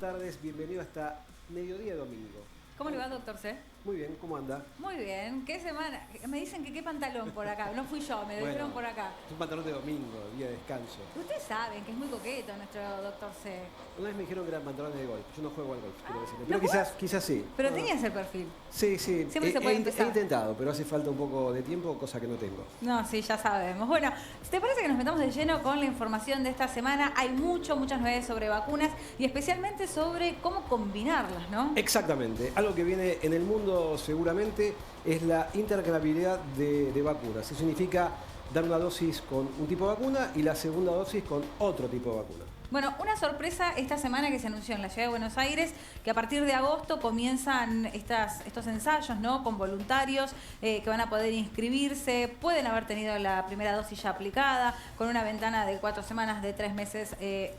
tardes, bienvenido hasta mediodía domingo. ¿Cómo le va, doctor C? Muy bien, ¿cómo anda? Muy bien. ¿Qué semana? Me dicen que qué pantalón por acá. No fui yo, me dijeron por acá. Es un pantalón de domingo, día de descanso. Ustedes saben que es muy coqueto nuestro doctor C. Una vez me dijeron que eran pantalones de golf. Yo no juego al golf, quiero decirle. ¿No Pero quizás sí. Pero tenías el perfil. Sí. Siempre se puede empezar. He intentado, pero hace falta un poco de tiempo, cosa que no tengo. No, sí, ya sabemos. Bueno, ¿te parece que nos metamos de lleno con la información de esta semana? Hay muchas novedades sobre vacunas y especialmente sobre cómo combinarlas, ¿no? Exactamente. Algo que viene en el mundo seguramente es la intercambiabilidad de vacunas. Eso significa dar una dosis con un tipo de vacuna y la segunda dosis con otro tipo de vacuna. Bueno, una sorpresa esta semana que se anunció en la ciudad de Buenos Aires, que a partir de agosto comienzan estos ensayos, ¿no? Con voluntarios que van a poder inscribirse, pueden haber tenido la primera dosis ya aplicada, con una ventana de 4 semanas, de 3 meses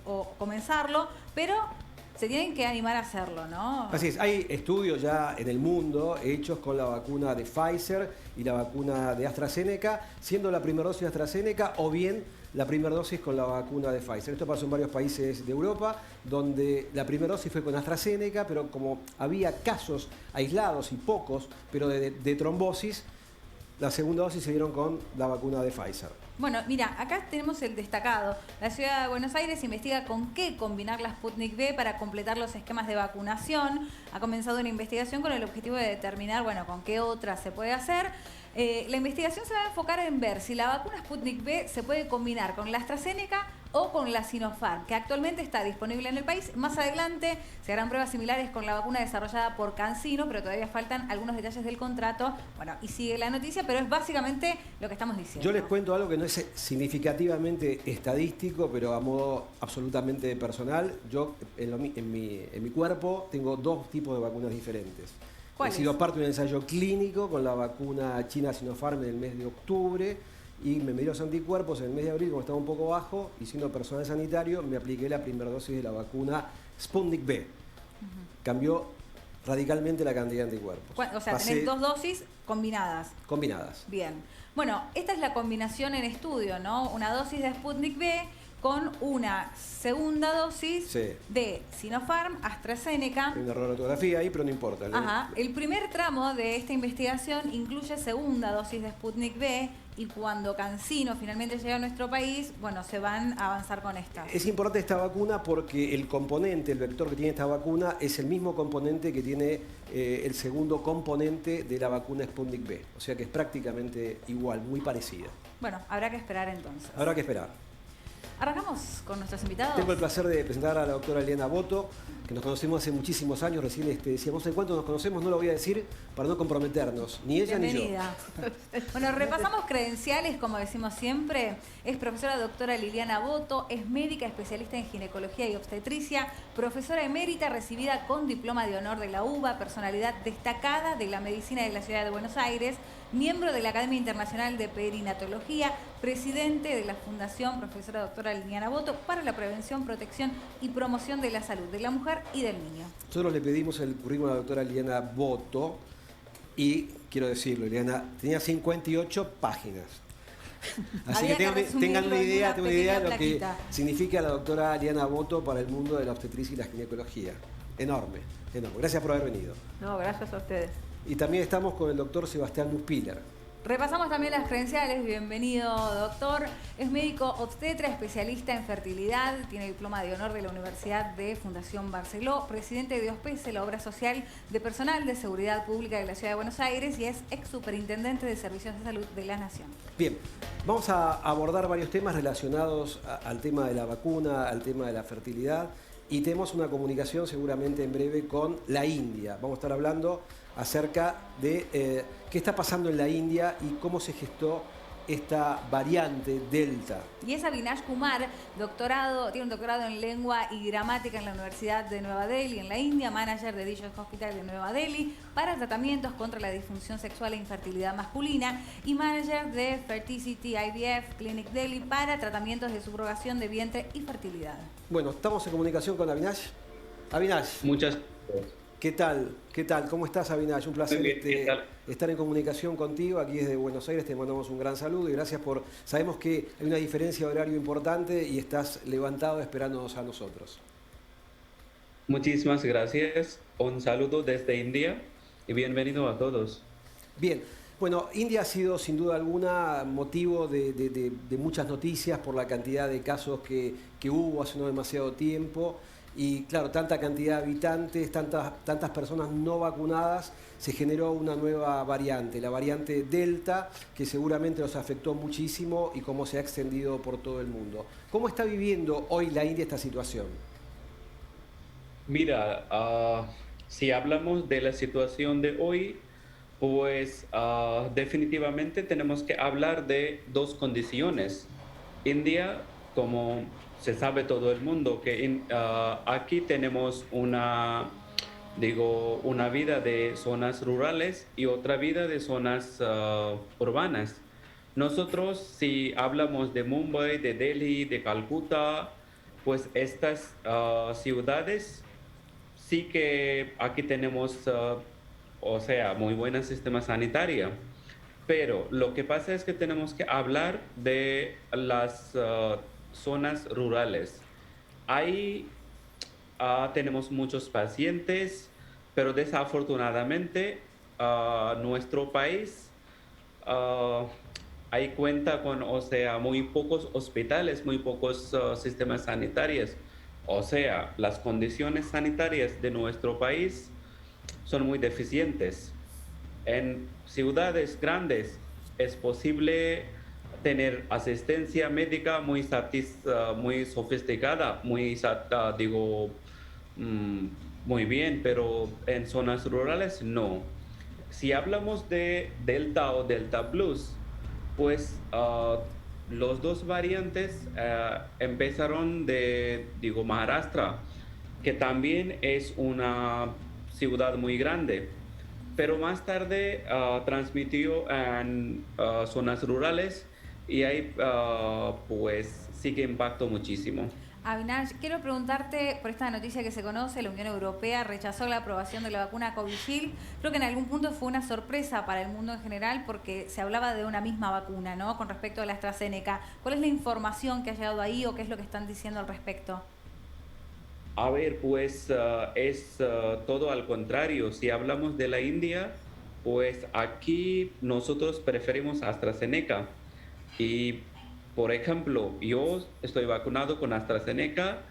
o comenzarlo, pero se tienen que animar a hacerlo, ¿no? Así es, hay estudios ya en el mundo hechos con la vacuna de Pfizer y la vacuna de AstraZeneca, siendo la primera dosis de AstraZeneca o bien la primera dosis con la vacuna de Pfizer. Esto pasó en varios países de Europa, donde la primera dosis fue con AstraZeneca, pero como había casos aislados y pocos, pero de trombosis, la segunda dosis se dieron con la vacuna de Pfizer. Bueno, mira, acá tenemos el destacado. La ciudad de Buenos Aires investiga con qué combinar la Sputnik V para completar los esquemas de vacunación. Ha comenzado una investigación con el objetivo de determinar, bueno, con qué otra se puede hacer. La investigación se va a enfocar en ver si la vacuna Sputnik V se puede combinar con la AstraZeneca o con la Sinopharm, que actualmente está disponible en el país. Más adelante se harán pruebas similares con la vacuna desarrollada por CanSino, pero todavía faltan algunos detalles del contrato. Bueno, y sigue la noticia, pero es básicamente lo que estamos diciendo. Yo les cuento algo que no es significativamente estadístico, pero a modo absolutamente personal. Yo en mi cuerpo tengo 2 tipos de vacunas diferentes. He sido parte de un ensayo clínico con la vacuna china Sinopharm en el mes de octubre y me medí los anticuerpos en el mes de abril, como estaba un poco bajo, y siendo personal sanitario me apliqué la primera dosis de la vacuna Sputnik V. Cambió radicalmente la cantidad de anticuerpos. O sea, tenés 2 dosis combinadas. Combinadas. Bien. Bueno, esta es la combinación en estudio, ¿no? Una dosis de Sputnik V con una segunda dosis de Sinopharm, AstraZeneca. Hay un error de ortografía ahí, pero no importa. Ajá. El primer tramo de esta investigación incluye segunda dosis de Sputnik V y cuando CanSino finalmente llegue a nuestro país, bueno, se van a avanzar con esta. Es importante esta vacuna porque el componente, el vector que tiene esta vacuna es el mismo componente que tiene el segundo componente de la vacuna Sputnik V. O sea que es prácticamente igual, muy parecida. Bueno, habrá que esperar entonces. Habrá que esperar. Arrancamos con nuestros invitados. Tengo el placer de presentar a la doctora Liliana Boto, que nos conocemos hace muchísimos años. Recién decíamos de cuánto nos conocemos, no lo voy a decir para no comprometernos, ni ella Bienvenida. ni yo. Bueno, repasamos credenciales, como decimos siempre. Es profesora doctora Liliana Boto, es médica especialista en ginecología y obstetricia, profesora emérita recibida con diploma de honor de la UBA, personalidad destacada de la medicina de la ciudad de Buenos Aires, miembro de la Academia Internacional de Perinatología, presidente de la Fundación Profesora Doctora Liliana Boto para la prevención, protección y promoción de la salud de la mujer y del niño. Nosotros le pedimos el currículum a la doctora Liliana Boto y, quiero decirlo, Liliana, tenía 58 páginas. Así que tengan una idea de lo que significa la doctora Liliana Boto para el mundo de la obstetricia y la ginecología. Enorme, enorme. Gracias por haber venido. No, gracias a ustedes. Y también estamos con el doctor Sebastián Muspiller. Repasamos también las credenciales. Bienvenido, doctor. Es médico obstetra, especialista en fertilidad, tiene diploma de honor de la Universidad de Fundación Barceló, presidente de OSPECE, la obra social de personal de seguridad pública de la Ciudad de Buenos Aires y es ex superintendente de Servicios de Salud de la Nación. Bien, vamos a abordar varios temas relacionados al tema de la vacuna, al tema de la fertilidad y tenemos una comunicación seguramente en breve con la India. Vamos a estar hablando acerca de qué está pasando en la India y cómo se gestó esta variante Delta. Y es Avinash Kumar, tiene un doctorado en lengua y gramática en la Universidad de Nueva Delhi, en la India, manager de Dish Hospital de Nueva Delhi para tratamientos contra la disfunción sexual e infertilidad masculina y manager de Fertility IVF Clinic Delhi para tratamientos de subrogación de vientre y fertilidad. Bueno, estamos en comunicación con Avinash. Avinash. Muchas gracias. ¿Qué tal? ¿Qué tal? ¿Cómo estás, Avinash? Un placer estar en comunicación contigo. Aquí desde Buenos Aires te mandamos un gran saludo y gracias por... Sabemos que hay una diferencia de horario importante y estás levantado esperándonos a nosotros. Muchísimas gracias. Un saludo desde India y bienvenido a todos. Bien, bueno, India ha sido sin duda alguna motivo de muchas noticias por la cantidad de casos que hubo hace no demasiado tiempo y claro, tanta cantidad de habitantes, tantas personas no vacunadas, se generó una nueva variante, la variante Delta, que seguramente los afectó muchísimo y cómo se ha extendido por todo el mundo. ¿Cómo está viviendo hoy la India esta situación? Mira, si hablamos de la situación de hoy, pues definitivamente tenemos que hablar de dos condiciones. India, como se sabe todo el mundo, que aquí tenemos una vida de zonas rurales y otra vida de zonas urbanas. Nosotros, si hablamos de Mumbai, de Delhi, de Calcuta, pues estas ciudades sí que aquí tenemos, o sea, muy buen sistema sanitario, pero lo que pasa es que tenemos que hablar de las zonas rurales. Ahí tenemos muchos pacientes, pero desafortunadamente nuestro país ah, ahí cuenta con, o sea, muy pocos hospitales, muy pocos sistemas sanitarios. O sea, las condiciones sanitarias de nuestro país son muy deficientes. En ciudades grandes es posible tener asistencia médica muy sofisticada, mm, muy bien, pero en zonas rurales no. Si hablamos de Delta o Delta Plus, pues los dos variantes empezaron de Maharashtra, que también es una ciudad muy grande, pero más tarde transmitió en zonas rurales y ahí pues sí que impactó muchísimo. Avinash, quiero preguntarte por esta noticia que se conoce, la Unión Europea rechazó la aprobación de la vacuna Covishield. Creo que en algún punto fue una sorpresa para el mundo en general porque se hablaba de una misma vacuna, ¿no? Con respecto a la AstraZeneca. ¿Cuál es la información que ha llegado ahí o qué es lo que están diciendo al respecto? A ver, pues es todo al contrario. Si hablamos de la India, pues aquí nosotros preferimos AstraZeneca. Y, por ejemplo, yo estoy vacunado con AstraZeneca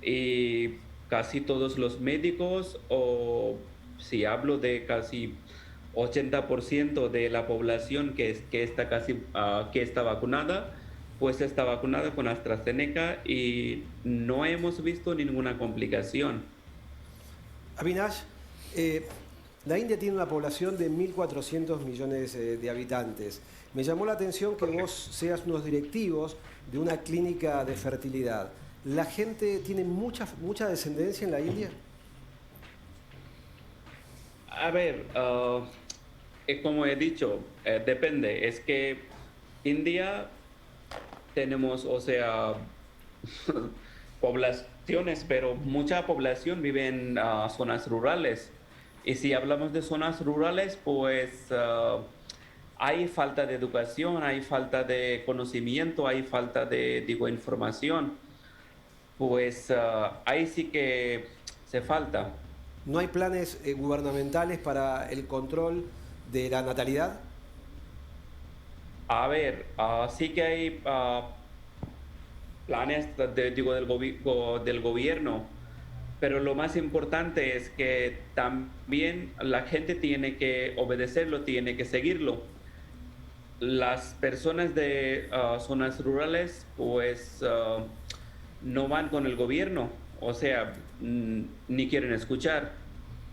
y casi todos los médicos, o si hablo de casi 80% de la población que está que está vacunada, pues está vacunada con AstraZeneca y no hemos visto ninguna complicación. Avinash, la India tiene una población de 1.400 millones de habitantes. Me llamó la atención que vos seas unos directivos de una clínica de fertilidad. ¿La gente tiene mucha descendencia en la India? A ver, como he dicho, depende. Es que India tenemos, o sea, poblaciones, pero mucha población vive en zonas rurales. Y si hablamos de zonas rurales, pues hay falta de educación, hay falta de conocimiento, hay falta de, información. Pues ahí sí que se falta. ¿No hay planes gubernamentales para el control de la natalidad? A ver, sí que hay planes del gobierno, pero lo más importante es que también la gente tiene que obedecerlo, tiene que seguirlo. Las personas de zonas rurales pues no van con el gobierno, o sea, ni quieren escuchar.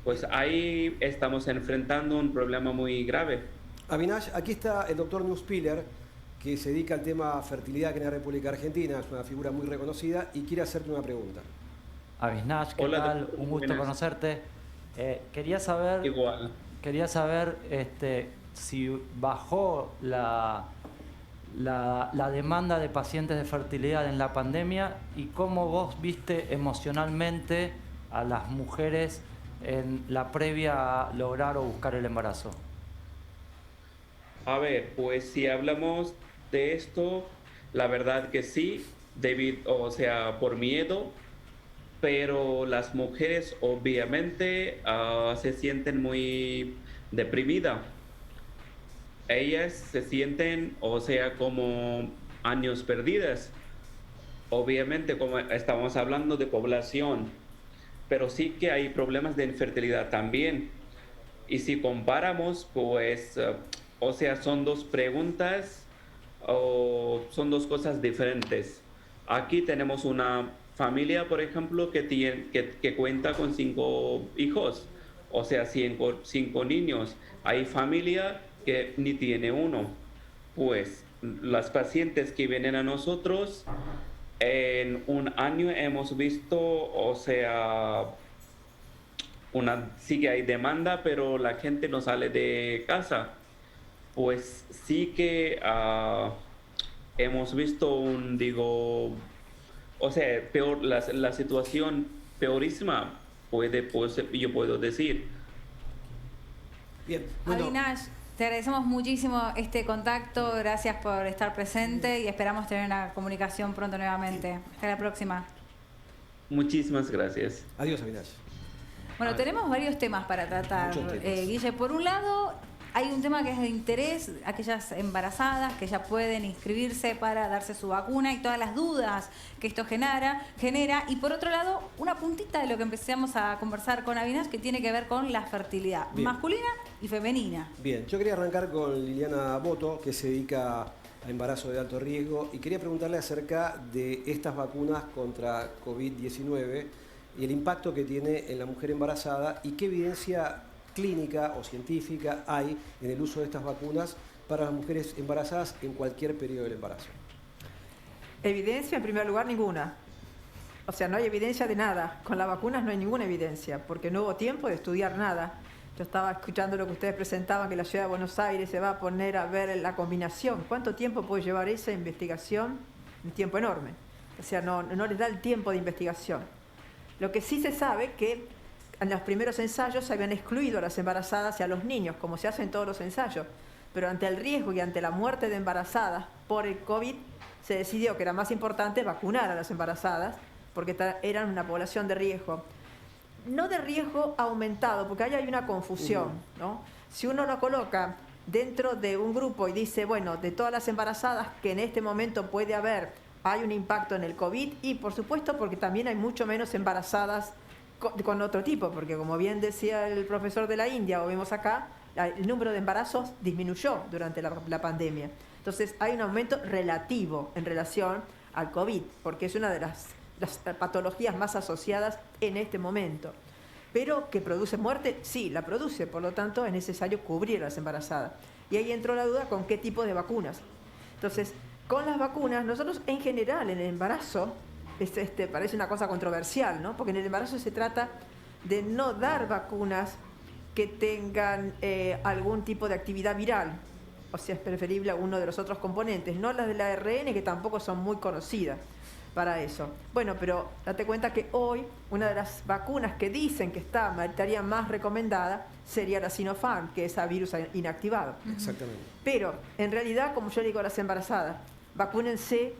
Pues ahí estamos enfrentando un problema muy grave. Avinash, aquí está el doctor Neuspiller, que se dedica al tema fertilidad aquí en la República Argentina, es una figura muy reconocida y quiere hacerte una pregunta. Avinash, ¿qué Hola, tal? doctor, Un gusto buenas. conocerte. Quería saber, Igual. si bajó la demanda de pacientes de fertilidad en la pandemia y cómo vos viste emocionalmente a las mujeres en la previa a lograr o buscar el embarazo. A ver, pues si hablamos de esto, la verdad que sí, o sea, por miedo, pero las mujeres obviamente se sienten muy deprimidas. Ellas se sienten, o sea, como años perdidas. Obviamente, como estamos hablando de población, pero sí que hay problemas de infertilidad también. Y si comparamos, pues, o sea, son dos preguntas o son dos cosas diferentes. Aquí tenemos una familia, por ejemplo, que cuenta con 5 hijos, o sea, 5 niños. Hay familia que ni tiene uno. Pues las pacientes que vienen a nosotros, en un año hemos visto, o sea, sí que hay demanda, pero la gente no sale de casa. Pues sí que hemos visto o sea, peor, la situación peorísima, yo puedo decir. Bien, bueno. Avinash, te agradecemos muchísimo este contacto, gracias por estar presente y esperamos tener una comunicación pronto nuevamente. Hasta la próxima. Muchísimas gracias. Adiós, Avinash. Bueno, tenemos varios temas para tratar, Guille. Por un lado, hay un tema que es de interés, aquellas embarazadas que ya pueden inscribirse para darse su vacuna y todas las dudas que esto genera. Y por otro lado, una puntita de lo que empezamos a conversar con Avinash que tiene que ver con la fertilidad masculina y femenina. Bien, yo quería arrancar con Liliana Boto, que se dedica a embarazo de alto riesgo, y quería preguntarle acerca de estas vacunas contra COVID-19 y el impacto que tiene en la mujer embarazada y qué evidencia clínica o científica hay en el uso de estas vacunas para las mujeres embarazadas en cualquier periodo del embarazo. Evidencia, en primer lugar, ninguna. O sea, no hay evidencia de nada. Con las vacunas no hay ninguna evidencia, porque no hubo tiempo de estudiar nada. Yo estaba escuchando lo que ustedes presentaban, que la ciudad de Buenos Aires se va a poner a ver la combinación. ¿Cuánto tiempo puede llevar esa investigación? Un tiempo enorme. O sea, no les da el tiempo de investigación. Lo que sí se sabe que en los primeros ensayos se habían excluido a las embarazadas y a los niños, como se hace en todos los ensayos. Pero ante el riesgo y ante la muerte de embarazadas por el COVID, se decidió que era más importante vacunar a las embarazadas, porque eran una población de riesgo. No de riesgo aumentado, porque ahí hay una confusión, ¿no? Si uno lo coloca dentro de un grupo y dice, bueno, de todas las embarazadas que en este momento puede haber, hay un impacto en el COVID, y por supuesto porque también hay mucho menos embarazadas con otro tipo, porque como bien decía el profesor de la India, o vemos acá, el número de embarazos disminuyó durante la pandemia. Entonces hay un aumento relativo en relación al COVID, porque es una de las patologías más asociadas en este momento. Pero que produce muerte, sí, la produce, por lo tanto es necesario cubrir a las embarazadas. Y ahí entró la duda con qué tipo de vacunas. Entonces, con las vacunas, nosotros en general en el embarazo, parece una cosa controversial, ¿no? Porque en el embarazo se trata de no dar vacunas que tengan algún tipo de actividad viral, o sea, es preferible a uno de los otros componentes, no las de la ARN, que tampoco son muy conocidas para eso. Bueno, pero date cuenta que hoy una de las vacunas que dicen que estaría más recomendada sería la Sinopharm, que es a virus inactivado. Exactamente. Pero en realidad, como yo le digo a las embarazadas, vacúnense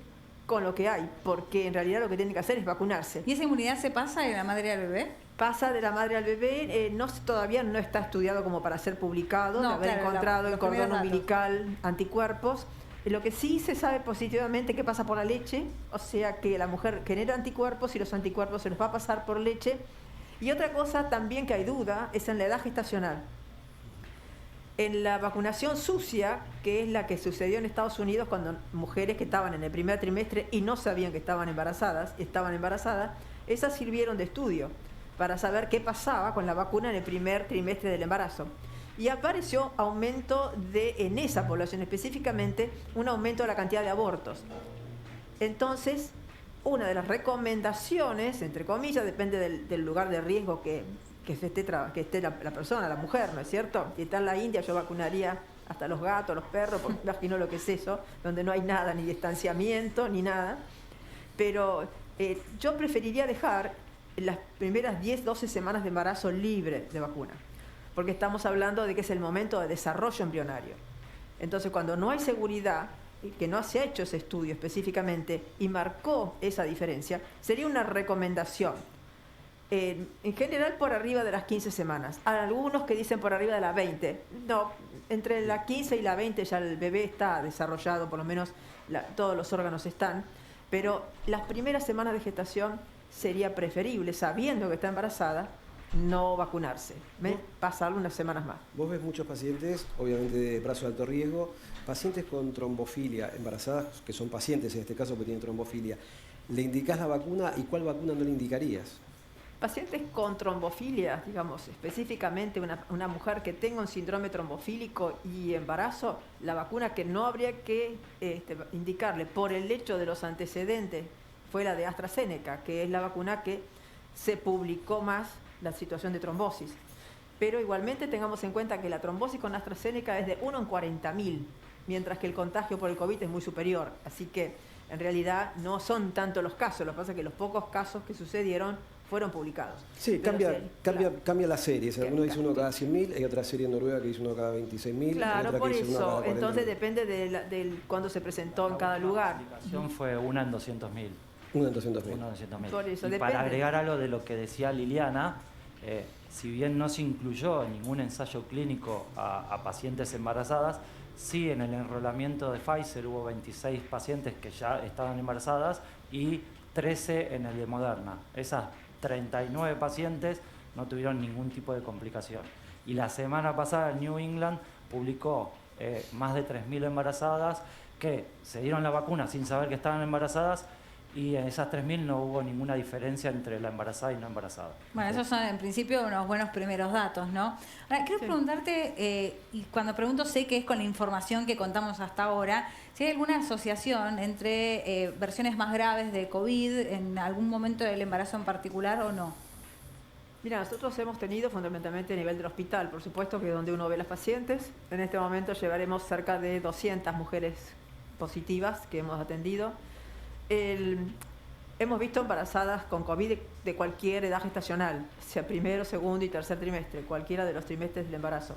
con lo que hay, porque en realidad lo que tienen que hacer es vacunarse. ¿Y esa inmunidad se pasa de la madre al bebé? Pasa de la madre al bebé, todavía no está estudiado como para ser publicado, de haber encontrado el cordón umbilical anticuerpos. Lo que sí se sabe positivamente que pasa por la leche, o sea que la mujer genera anticuerpos y los anticuerpos se los va a pasar por leche. Y otra cosa también que hay duda es en la edad gestacional. En la vacunación sucia, que es la que sucedió en Estados Unidos cuando mujeres que estaban en el primer trimestre y no sabían que estaban embarazadas, esas sirvieron de estudio para saber qué pasaba con la vacuna en el primer trimestre del embarazo. Y apareció aumento en esa población específicamente, un aumento de la cantidad de abortos. Entonces, una de las recomendaciones, entre comillas, depende del lugar de riesgo que esté la persona, la mujer, ¿no es cierto? Si está en la India, yo vacunaría hasta los gatos, los perros, porque imagino lo que es eso, donde no hay nada, ni distanciamiento, ni nada. Pero yo preferiría dejar las primeras 10, 12 semanas de embarazo libre de vacuna, porque estamos hablando de que es el momento de desarrollo embrionario. Entonces, cuando no hay seguridad, que no se ha hecho ese estudio específicamente y marcó esa diferencia, sería una recomendación. En general por arriba de las 15 semanas. Hay algunos que dicen por arriba de las 20. No, entre la 15 y la 20 ya el bebé está desarrollado, por lo menos todos los órganos están. Pero las primeras semanas de gestación sería preferible, sabiendo que está embarazada, no vacunarse, pasarlo unas semanas más. Vos ves muchos pacientes, obviamente de brazo de alto riesgo, pacientes con trombofilia, embarazadas, que son pacientes en este caso que tienen trombofilia. ¿Le indicás la vacuna y cuál vacuna no le indicarías? Pacientes con trombofilia, digamos, específicamente una mujer que tenga un síndrome trombofílico y embarazo, la vacuna que no habría que indicarle por el hecho de los antecedentes fue la de AstraZeneca, que es la vacuna que se publicó más la situación de trombosis. Pero igualmente tengamos en cuenta que la trombosis con AstraZeneca es de 1 en 40.000, mientras que el contagio por el COVID es muy superior. Así que en realidad no son tanto los casos, lo que pasa es que los pocos casos que sucedieron fueron publicados. Sí, cambia la serie. Uno dice uno cada 100.000, hay otra serie en Noruega que dice uno cada 26.000. Claro, por eso. Entonces depende de cuándo se presentó en cada lugar. La aplicación fue una en 200.000. Una en 200.000. Por eso, y depende. para agregar algo de lo que decía Liliana, si bien no se incluyó en ningún ensayo clínico a pacientes embarazadas, sí en el enrolamiento de Pfizer hubo 26 pacientes que ya estaban embarazadas y 13 en el de Moderna. Esas 39 pacientes no tuvieron ningún tipo de complicación. Y la semana pasada New England publicó más de 3.000 embarazadas que se dieron la vacuna sin saber que estaban embarazadas, y en esas 3.000 no hubo ninguna diferencia entre la embarazada y no embarazada. Bueno, esos son en principio unos buenos primeros datos, ¿no? Ahora, quiero preguntarte, y cuando pregunto sé que es con la información que contamos hasta ahora, si hay alguna asociación entre versiones más graves de COVID en algún momento del embarazo en particular o no. Mira, nosotros hemos tenido fundamentalmente a nivel del hospital, por supuesto que es donde uno ve las pacientes. En este momento llevaremos cerca de 200 mujeres positivas que hemos atendido. Hemos visto embarazadas con COVID de cualquier edad gestacional, sea primero, segundo y tercer trimestre, cualquiera de los trimestres del embarazo.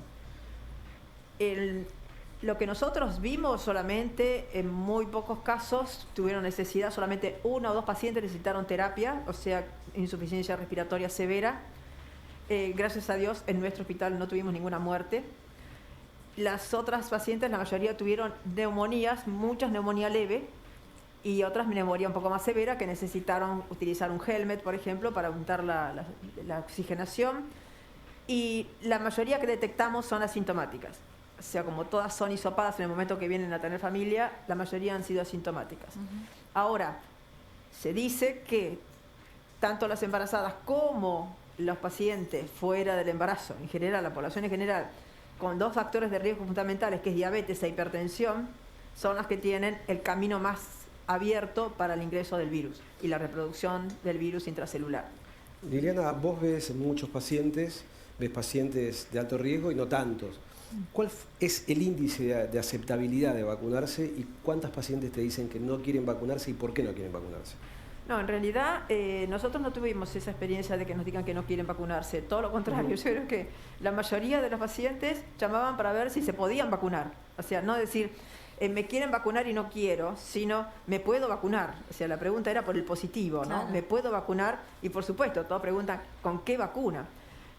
Lo que nosotros vimos solamente, en muy pocos casos tuvieron necesidad, solamente 1 o 2 pacientes necesitaron terapia, o sea, insuficiencia respiratoria severa. Gracias a Dios, en nuestro hospital no tuvimos ninguna muerte. Las otras pacientes, la mayoría tuvieron neumonías, muchas neumonía leve, y otras neumonía un poco más severa que necesitaron utilizar un helmet, por ejemplo, para aumentar la oxigenación. Y la mayoría que detectamos son asintomáticas. O sea, como todas son hisopadas en el momento que vienen a tener familia, la mayoría han sido asintomáticas. Ahora, se dice que tanto las embarazadas como los pacientes fuera del embarazo, en general, la población en general, con 2 factores de riesgo fundamentales, que es diabetes e hipertensión, son las que tienen el camino más abierto para el ingreso del virus y la reproducción del virus intracelular. Liliana, vos ves muchos pacientes, ves pacientes de alto riesgo y no tantos. ¿Cuál es el índice de aceptabilidad de vacunarse y cuántas pacientes te dicen que no quieren vacunarse y por qué no quieren vacunarse? No, en realidad nosotros no tuvimos esa experiencia de que nos digan que no quieren vacunarse, todo lo contrario. Yo creo que la mayoría de los pacientes llamaban para ver si se podían vacunar, o sea, no decir me quieren vacunar y no quiero, sino me puedo vacunar. O sea, la pregunta era por el positivo, ¿no? Claro. Me puedo vacunar y por supuesto, todos preguntan ¿con qué vacuna?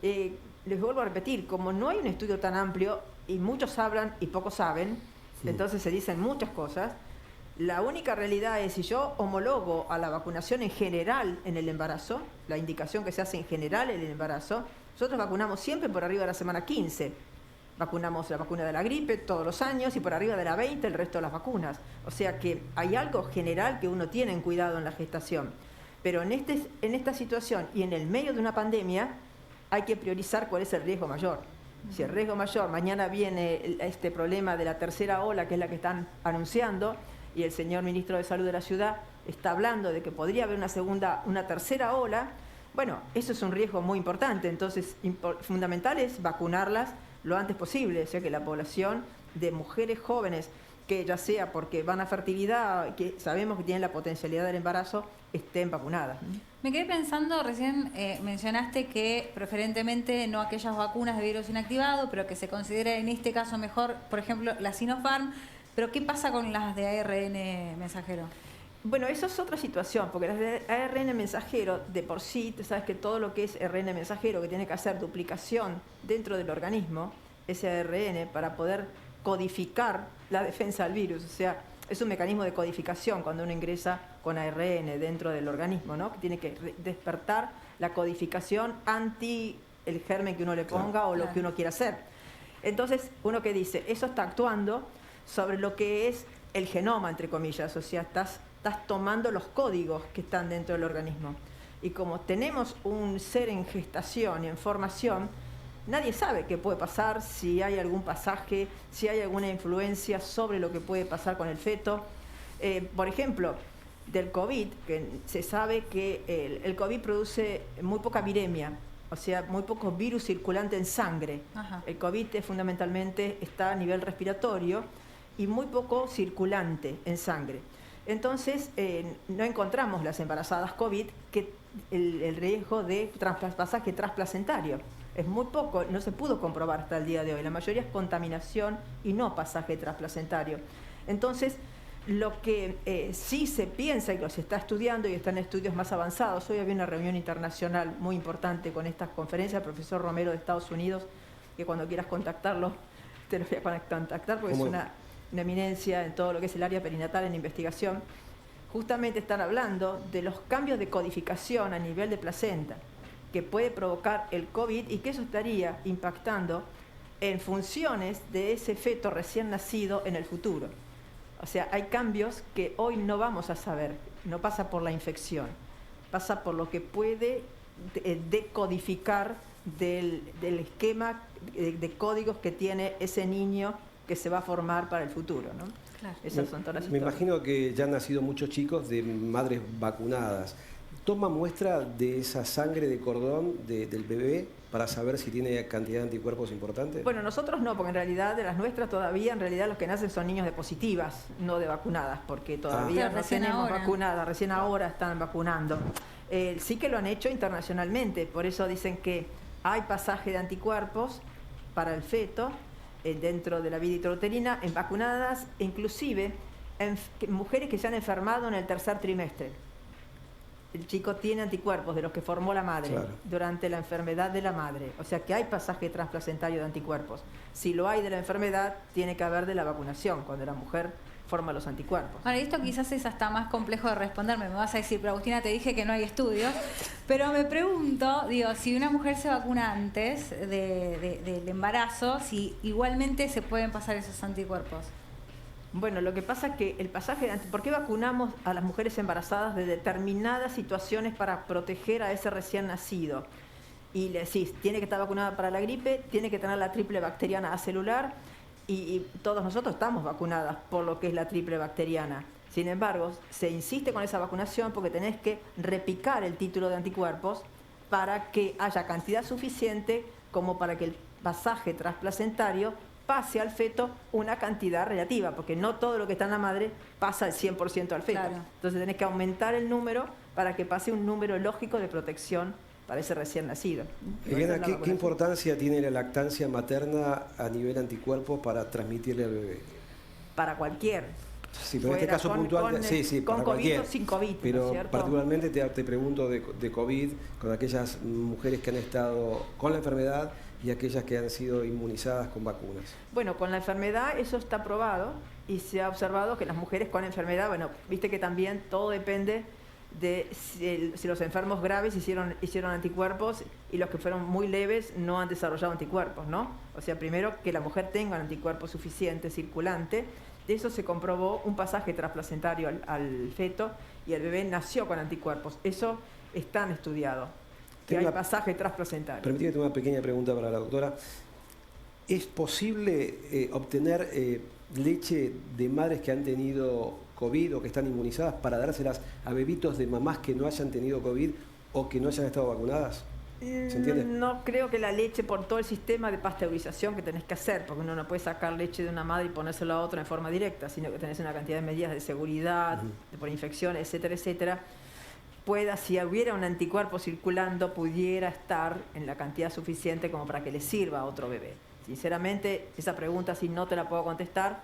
Les vuelvo a repetir, como no hay un estudio tan amplio y muchos hablan y pocos saben, entonces se dicen muchas cosas. La única realidad es si yo homologo a la vacunación en general en el embarazo, la indicación que se hace en general en el embarazo, nosotros vacunamos siempre por arriba de la semana 15. Vacunamos la vacuna de la gripe todos los años y por arriba de la 20 el resto de las vacunas. O sea que hay algo general que uno tiene en cuidado en la gestación. Pero en esta situación y en el medio de una pandemia hay que priorizar cuál es el riesgo mayor. Si el riesgo mayor, mañana viene este problema de la tercera ola, que es la que están anunciando, y el señor ministro de Salud de la ciudad está hablando de que podría haber una tercera ola, bueno, eso es un riesgo muy importante. Entonces, fundamental es vacunarlas lo antes posible, o sea que la población de mujeres jóvenes que ya sea porque van a fertilidad, que sabemos que tienen la potencialidad del embarazo, estén vacunadas. Me quedé pensando, recién mencionaste que preferentemente no aquellas vacunas de virus inactivado, pero que se considera en este caso mejor, por ejemplo, la Sinopharm, pero ¿qué pasa con las de ARN mensajero? Bueno, eso es otra situación, porque el ARN mensajero, de por sí, tú sabes que todo lo que es ARN mensajero, que tiene que hacer duplicación dentro del organismo, ese ARN, para poder codificar la defensa al virus, o sea, es un mecanismo de codificación cuando uno ingresa con ARN dentro del organismo, ¿no? Que tiene que despertar la codificación anti el germen que uno le ponga o lo que uno quiera hacer. Entonces, uno que dice, eso está actuando sobre lo que es el genoma, entre comillas, o sea, estás tomando los códigos que están dentro del organismo. Y como tenemos un ser en gestación y en formación, nadie sabe qué puede pasar, si hay algún pasaje, si hay alguna influencia sobre lo que puede pasar con el feto. Por ejemplo, del COVID, que se sabe que el COVID produce muy poca viremia, o sea, muy pocos virus circulantes en sangre. Ajá. El COVID fundamentalmente está a nivel respiratorio y muy poco circulante en sangre. Entonces, no encontramos las embarazadas COVID que el riesgo de pasaje transplacentario. Es muy poco, no se pudo comprobar hasta el día de hoy. La mayoría es contaminación y no pasaje transplacentario. Entonces, lo que sí se piensa y lo se está estudiando y están estudios más avanzados. Hoy había una reunión internacional muy importante con estas conferencias, el profesor Romero de Estados Unidos, que cuando quieras contactarlo, te lo voy a contactar porque es una eminencia en todo lo que es el área perinatal en investigación. Justamente están hablando de los cambios de codificación a nivel de placenta que puede provocar el COVID y que eso estaría impactando en funciones de ese feto recién nacido en el futuro. O sea, hay cambios que hoy no vamos a saber, no pasa por la infección, pasa por lo que puede decodificar del esquema de códigos que tiene ese niño que se va a formar para el futuro, ¿no? Claro. Esas son todas las Me historias. imagino que ya han nacido muchos chicos de madres vacunadas. ¿Toma muestra de esa sangre de cordón del bebé para saber si tiene cantidad de anticuerpos importante? Bueno, nosotros no, porque en realidad de las nuestras todavía, en realidad los que nacen son niños de positivas, no de vacunadas, porque todavía no tenemos vacunadas, recién ahora están vacunando. Sí que lo han hecho internacionalmente, por eso dicen que hay pasaje de anticuerpos para el feto dentro de la vida intrauterina en vacunadas, inclusive en mujeres que se han enfermado en el tercer trimestre. El chico tiene anticuerpos de los que formó la madre durante la enfermedad de la madre. O sea que hay pasaje transplacentario de anticuerpos. Si lo hay de la enfermedad, tiene que haber de la vacunación, cuando la mujer forma los anticuerpos. Ahora, esto quizás es hasta más complejo de responderme. Me vas a decir, pero Agustina, te dije que no hay estudios. Pero me pregunto, digo, si una mujer se vacuna antes del embarazo, si igualmente se pueden pasar esos anticuerpos. Bueno, lo que pasa es que el pasaje ¿por qué vacunamos a las mujeres embarazadas de determinadas situaciones para proteger a ese recién nacido? Y le decís, tiene que estar vacunada para la gripe, tiene que tener la triple bacteriana acelular y todos nosotros estamos vacunadas por lo que es la triple bacteriana. Sin embargo, se insiste con esa vacunación porque tenés que repicar el título de anticuerpos para que haya cantidad suficiente como para que el pasaje transplacentario pase al feto una cantidad relativa, porque no todo lo que está en la madre pasa al 100% al feto. Claro. Entonces tenés que aumentar el número para que pase un número lógico de protección para ese recién nacido. Eliana, ¿qué importancia tiene la lactancia materna a nivel anticuerpos para transmitirle al bebé? Para cualquier. Sí, pero en este caso puntual, con para COVID cualquier. O sin COVID, pero ¿no es cierto? particularmente te pregunto de COVID, con aquellas mujeres que han estado con la enfermedad y aquellas que han sido inmunizadas con vacunas. Bueno, con la enfermedad eso está probado y se ha observado que las mujeres con enfermedad, bueno, viste que también todo depende de si los enfermos graves hicieron anticuerpos y los que fueron muy leves no han desarrollado anticuerpos, ¿no? O sea, primero que la mujer tenga un anticuerpo suficiente circulante. De eso se comprobó un pasaje transplacentario al feto y el bebé nació con anticuerpos. Eso está estudiado. Que hay pasaje transplacentario. Permíteme una pequeña pregunta para la doctora. ¿Es posible obtener leche de madres que han tenido COVID o que están inmunizadas para dárselas a bebitos de mamás que no hayan tenido COVID o que no hayan estado vacunadas? ¿Se entiende? No creo que la leche, por todo el sistema de pasteurización que tenés que hacer, porque uno no puede sacar leche de una madre y ponérselo a otra en forma directa, sino que tenés una cantidad de medidas de seguridad, por infecciones, etcétera, etcétera. Si hubiera un anticuerpo circulando, pudiera estar en la cantidad suficiente como para que le sirva a otro bebé. Sinceramente, esa pregunta sí no te la puedo contestar,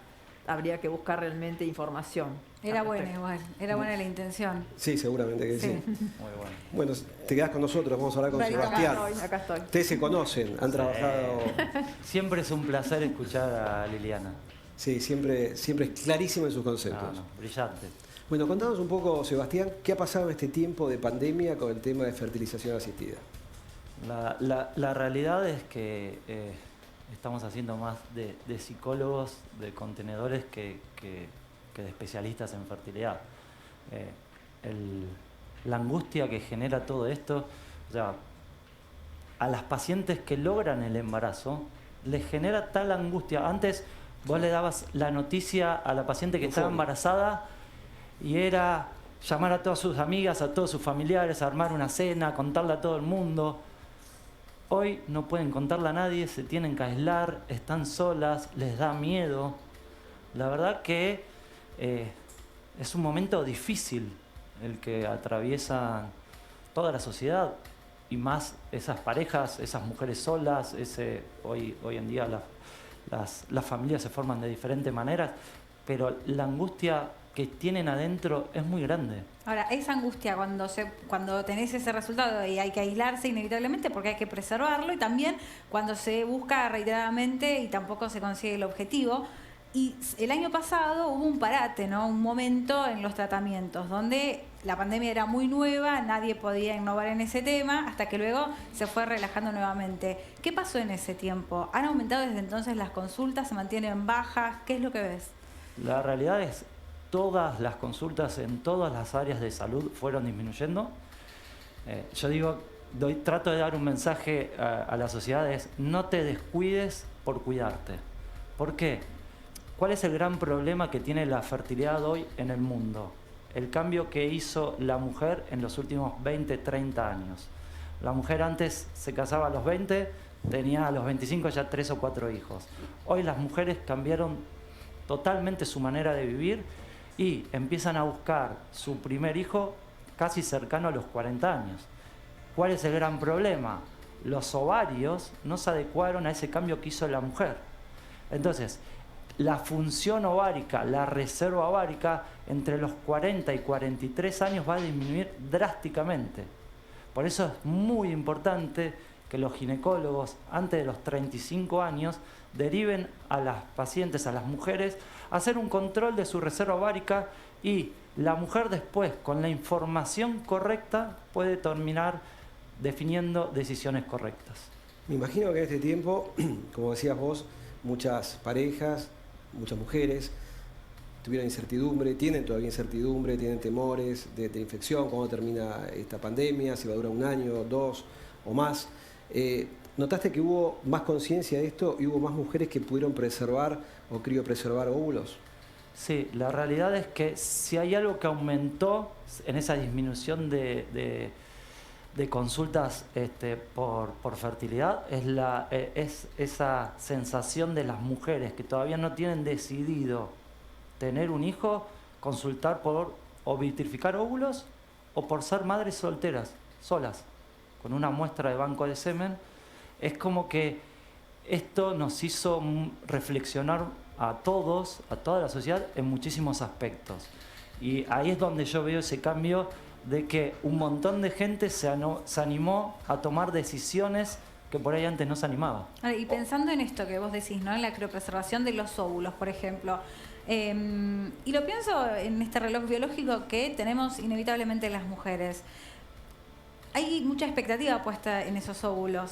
habría que buscar realmente información. Era buena igual, era buena la intención. Sí, seguramente que sí. Muy bueno. Bueno, te quedás con nosotros, vamos a hablar con Sebastián. Acá estoy. Ustedes se conocen, han trabajado... Siempre es un placer escuchar a Liliana. Sí, siempre es clarísimo en sus conceptos. Brillante. Bueno, contanos un poco, Sebastián, ¿qué ha pasado en este tiempo de pandemia con el tema de fertilización asistida? La realidad es que estamos haciendo más de psicólogos, de contenedores que de especialistas en fertilidad. La angustia que genera todo esto, o sea, a las pacientes que logran el embarazo, les genera tal angustia. Antes vos le dabas la noticia a la paciente que estaba embarazada y era llamar a todas sus amigas, a todos sus familiares, armar una cena, contarle a todo el mundo. Hoy no pueden contarle a nadie, se tienen que aislar, están solas, les da miedo. La verdad que es un momento difícil el que atraviesa toda la sociedad y más esas parejas, esas mujeres solas. Hoy en día las familias se forman de diferentes maneras, pero la angustia que tienen adentro es muy grande. Ahora, esa angustia cuando tenés ese resultado y hay que aislarse inevitablemente porque hay que preservarlo, y también cuando se busca reiteradamente y tampoco se consigue el objetivo. Y el año pasado hubo un parate, ¿no? Un momento en los tratamientos donde la pandemia era muy nueva, nadie podía innovar en ese tema, hasta que luego se fue relajando nuevamente. ¿Qué pasó en ese tiempo? ¿Han aumentado desde entonces las consultas? ¿Se mantienen bajas? ¿Qué es lo que ves? La realidad es todas las consultas en todas las áreas de salud fueron disminuyendo. Yo digo, trato de dar un mensaje a la sociedad, es no te descuides por cuidarte. ¿Por qué? ¿Cuál es el gran problema que tiene la fertilidad hoy en el mundo? El cambio que hizo la mujer en los últimos 20, 30 años. La mujer antes se casaba a los 20, tenía a los 25 ya 3 o 4 hijos. Hoy las mujeres cambiaron totalmente su manera de vivir y empiezan a buscar su primer hijo casi cercano a los 40 años. ¿Cuál es el gran problema? Los ovarios no se adecuaron a ese cambio que hizo la mujer. Entonces, la función ovárica, la reserva ovárica, entre los 40 y 43 años va a disminuir drásticamente. Por eso es muy importante que los ginecólogos, antes de los 35 años, deriven a las pacientes, a las mujeres, a hacer un control de su reserva ovárica, y la mujer después, con la información correcta, puede terminar definiendo decisiones correctas. Me imagino que en este tiempo, como decías vos, muchas parejas, muchas mujeres tuvieron incertidumbre, tienen todavía incertidumbre, tienen temores de infección, cuándo termina esta pandemia, si va a durar 1 año, 2 o más. ¿Notaste que hubo más conciencia de esto y hubo más mujeres que pudieron preservar o criopreservar óvulos? Sí, la realidad es que si hay algo que aumentó en esa disminución de consultas por fertilidad, es esa sensación de las mujeres que todavía no tienen decidido tener un hijo, consultar por o vitrificar óvulos o por ser madres solteras, solas, con una muestra de banco de semen. Es como que esto nos hizo reflexionar a todos, a toda la sociedad, en muchísimos aspectos. Y ahí es donde yo veo ese cambio de que un montón de gente se animó a tomar decisiones que por ahí antes no se animaba. Y pensando en esto que vos decís, ¿no? En la criopreservación de los óvulos, por ejemplo. Y lo pienso en este reloj biológico que tenemos inevitablemente las mujeres. Hay mucha expectativa puesta en esos óvulos.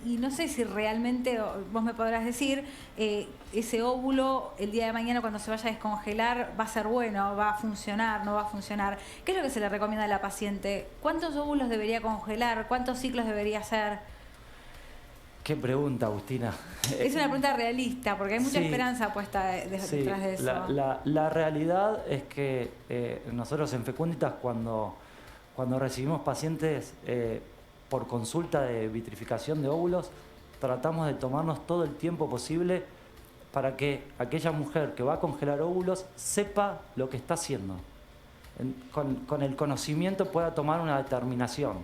Y no sé si realmente, vos me podrás decir, ese óvulo el día de mañana cuando se vaya a descongelar va a ser bueno, va a funcionar, no va a funcionar. ¿Qué es lo que se le recomienda a la paciente? ¿Cuántos óvulos debería congelar? ¿Cuántos ciclos debería hacer? Qué pregunta, Agustina. Es una pregunta realista, porque hay mucha esperanza puesta detrás de eso. La realidad es que nosotros en Fecunditas, cuando recibimos pacientes por consulta de vitrificación de óvulos, tratamos de tomarnos todo el tiempo posible para que aquella mujer que va a congelar óvulos sepa lo que está haciendo. Con el conocimiento pueda tomar una determinación.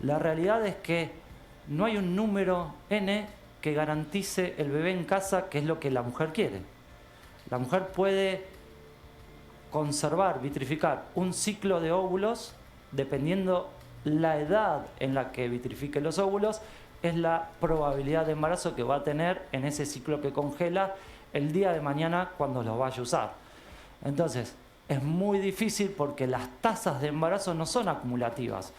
La realidad es que no hay un número N que garantice el bebé en casa, que es lo que la mujer quiere. La mujer puede conservar, vitrificar un ciclo de óvulos, dependiendo la edad en la que vitrifique los óvulos, es la probabilidad de embarazo que va a tener en ese ciclo que congela el día de mañana cuando los vaya a usar. Entonces, es muy difícil porque las tasas de embarazo no son acumulativas.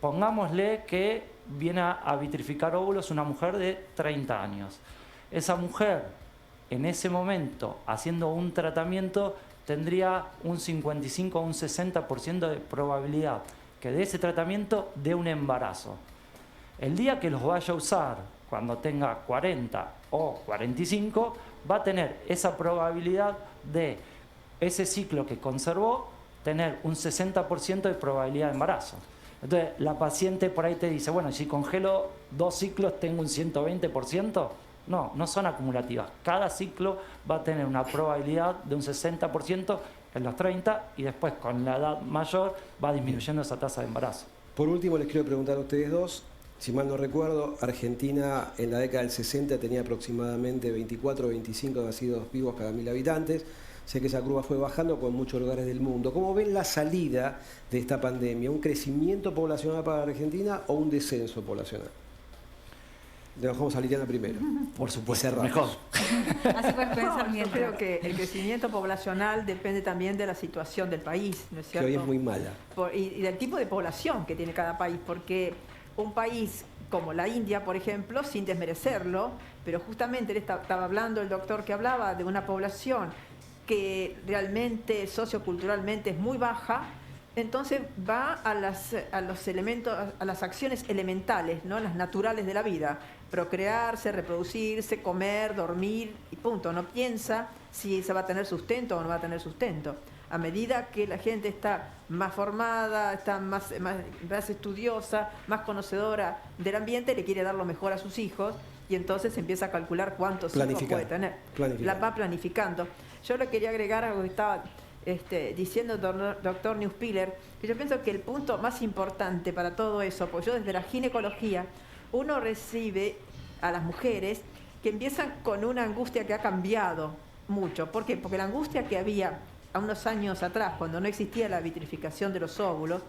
Pongámosle que viene a vitrificar óvulos una mujer de 30 años. Esa mujer, en ese momento, haciendo un tratamiento, tendría un 55 o un 60% de probabilidad que de ese tratamiento dé un embarazo. El día que los vaya a usar, cuando tenga 40 o 45, va a tener esa probabilidad de ese ciclo que conservó, tener un 60% de probabilidad de embarazo. Entonces, la paciente por ahí te dice, bueno, si congelo 2 ciclos, ¿tengo un 120%? No, no son acumulativas. Cada ciclo va a tener una probabilidad de un 60% en los 30 y después, con la edad mayor, va disminuyendo esa tasa de embarazo. Por último, les quiero preguntar a ustedes dos, si mal no recuerdo, Argentina en la década del 60 tenía aproximadamente 24 o 25 nacidos vivos cada 1000 habitantes. Sé que esa curva fue bajando con muchos lugares del mundo. ¿Cómo ven la salida de esta pandemia? ¿Un crecimiento poblacional para Argentina o un descenso poblacional? Le dejamos a Liliana primero. Por supuesto, mejor. Así puedes pensar bien. Yo creo que el crecimiento poblacional depende también de la situación del país, ¿no es cierto? Que hoy es muy mala. Y del tipo de población que tiene cada país, porque un país como la India, por ejemplo, sin desmerecerlo, pero justamente él estaba hablando, el doctor que hablaba de una población que realmente socioculturalmente es muy baja, entonces va a los elementos, a las acciones elementales, ¿no? Las naturales de la vida, procrearse, reproducirse, comer, dormir y punto. No piensa si se va a tener sustento o no va a tener sustento. A medida que la gente está más formada, está más estudiosa, más conocedora del ambiente, le quiere dar lo mejor a sus hijos y entonces empieza a calcular cuántos hijos puede tener. La va planificando. Yo le quería agregar algo que estaba diciendo el doctor Neuspiller, que yo pienso que el punto más importante para todo eso, pues yo desde la ginecología, uno recibe a las mujeres que empiezan con una angustia que ha cambiado mucho. ¿Por qué? Porque la angustia que había a unos años atrás, cuando no existía la vitrificación de los óvulos,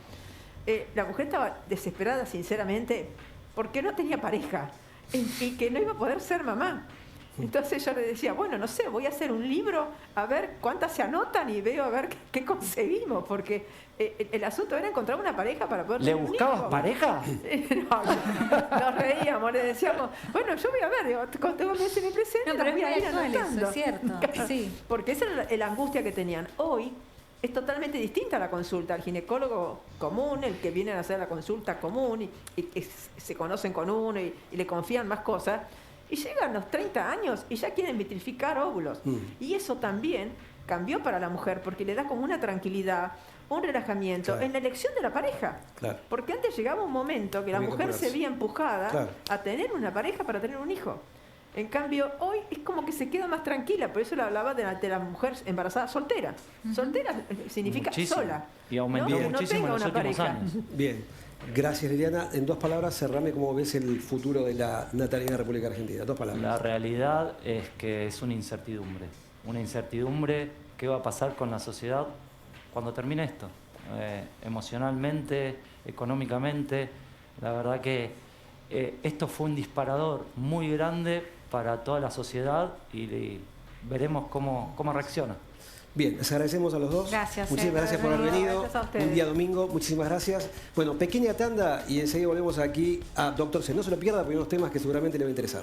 la mujer estaba desesperada, sinceramente, porque no tenía pareja y que no iba a poder ser mamá. Entonces yo le decía, bueno, no sé, voy a hacer un libro, a ver cuántas se anotan y veo a ver qué conseguimos, porque el asunto era encontrar una pareja para poder tener un hijo. ¿Le buscabas pareja? No, nos reíamos, le decíamos, bueno, yo voy a ver, cuando me se me presenta, no, pero voy a ir anotando. Eso es cierto, sí. Porque esa era la angustia que tenían. Hoy es totalmente distinta la consulta. El ginecólogo común, el que viene a hacer la consulta común y se conocen con uno y le confían más cosas, y llegan los 30 años y ya quieren vitrificar óvulos. Y eso también cambió para la mujer, porque le da como una tranquilidad, un relajamiento en la elección de la pareja. Porque antes llegaba un momento que la mujer se veía empujada a tener una pareja para tener un hijo. En cambio, hoy es como que se queda más tranquila, por eso le hablaba de la mujer embarazada soltera. Soltera significa sola. Y aumentó muchísimo en los últimos años. Bien. Gracias, Liliana. En 2 palabras, cerrame cómo ves el futuro de la natalidad en la República Argentina. 2 palabras. La realidad es que es una incertidumbre. Una incertidumbre. ¿Qué va a pasar con la sociedad cuando termine esto? Emocionalmente, económicamente. La verdad que esto fue un disparador muy grande para toda la sociedad y veremos cómo reacciona. Bien, les agradecemos a los dos. Gracias. Muchísimas gracias por haber venido. Un día domingo, muchísimas gracias. Bueno, pequeña tanda y enseguida volvemos aquí a Doctor C. No se lo pierda porque hay unos temas que seguramente le va a interesar.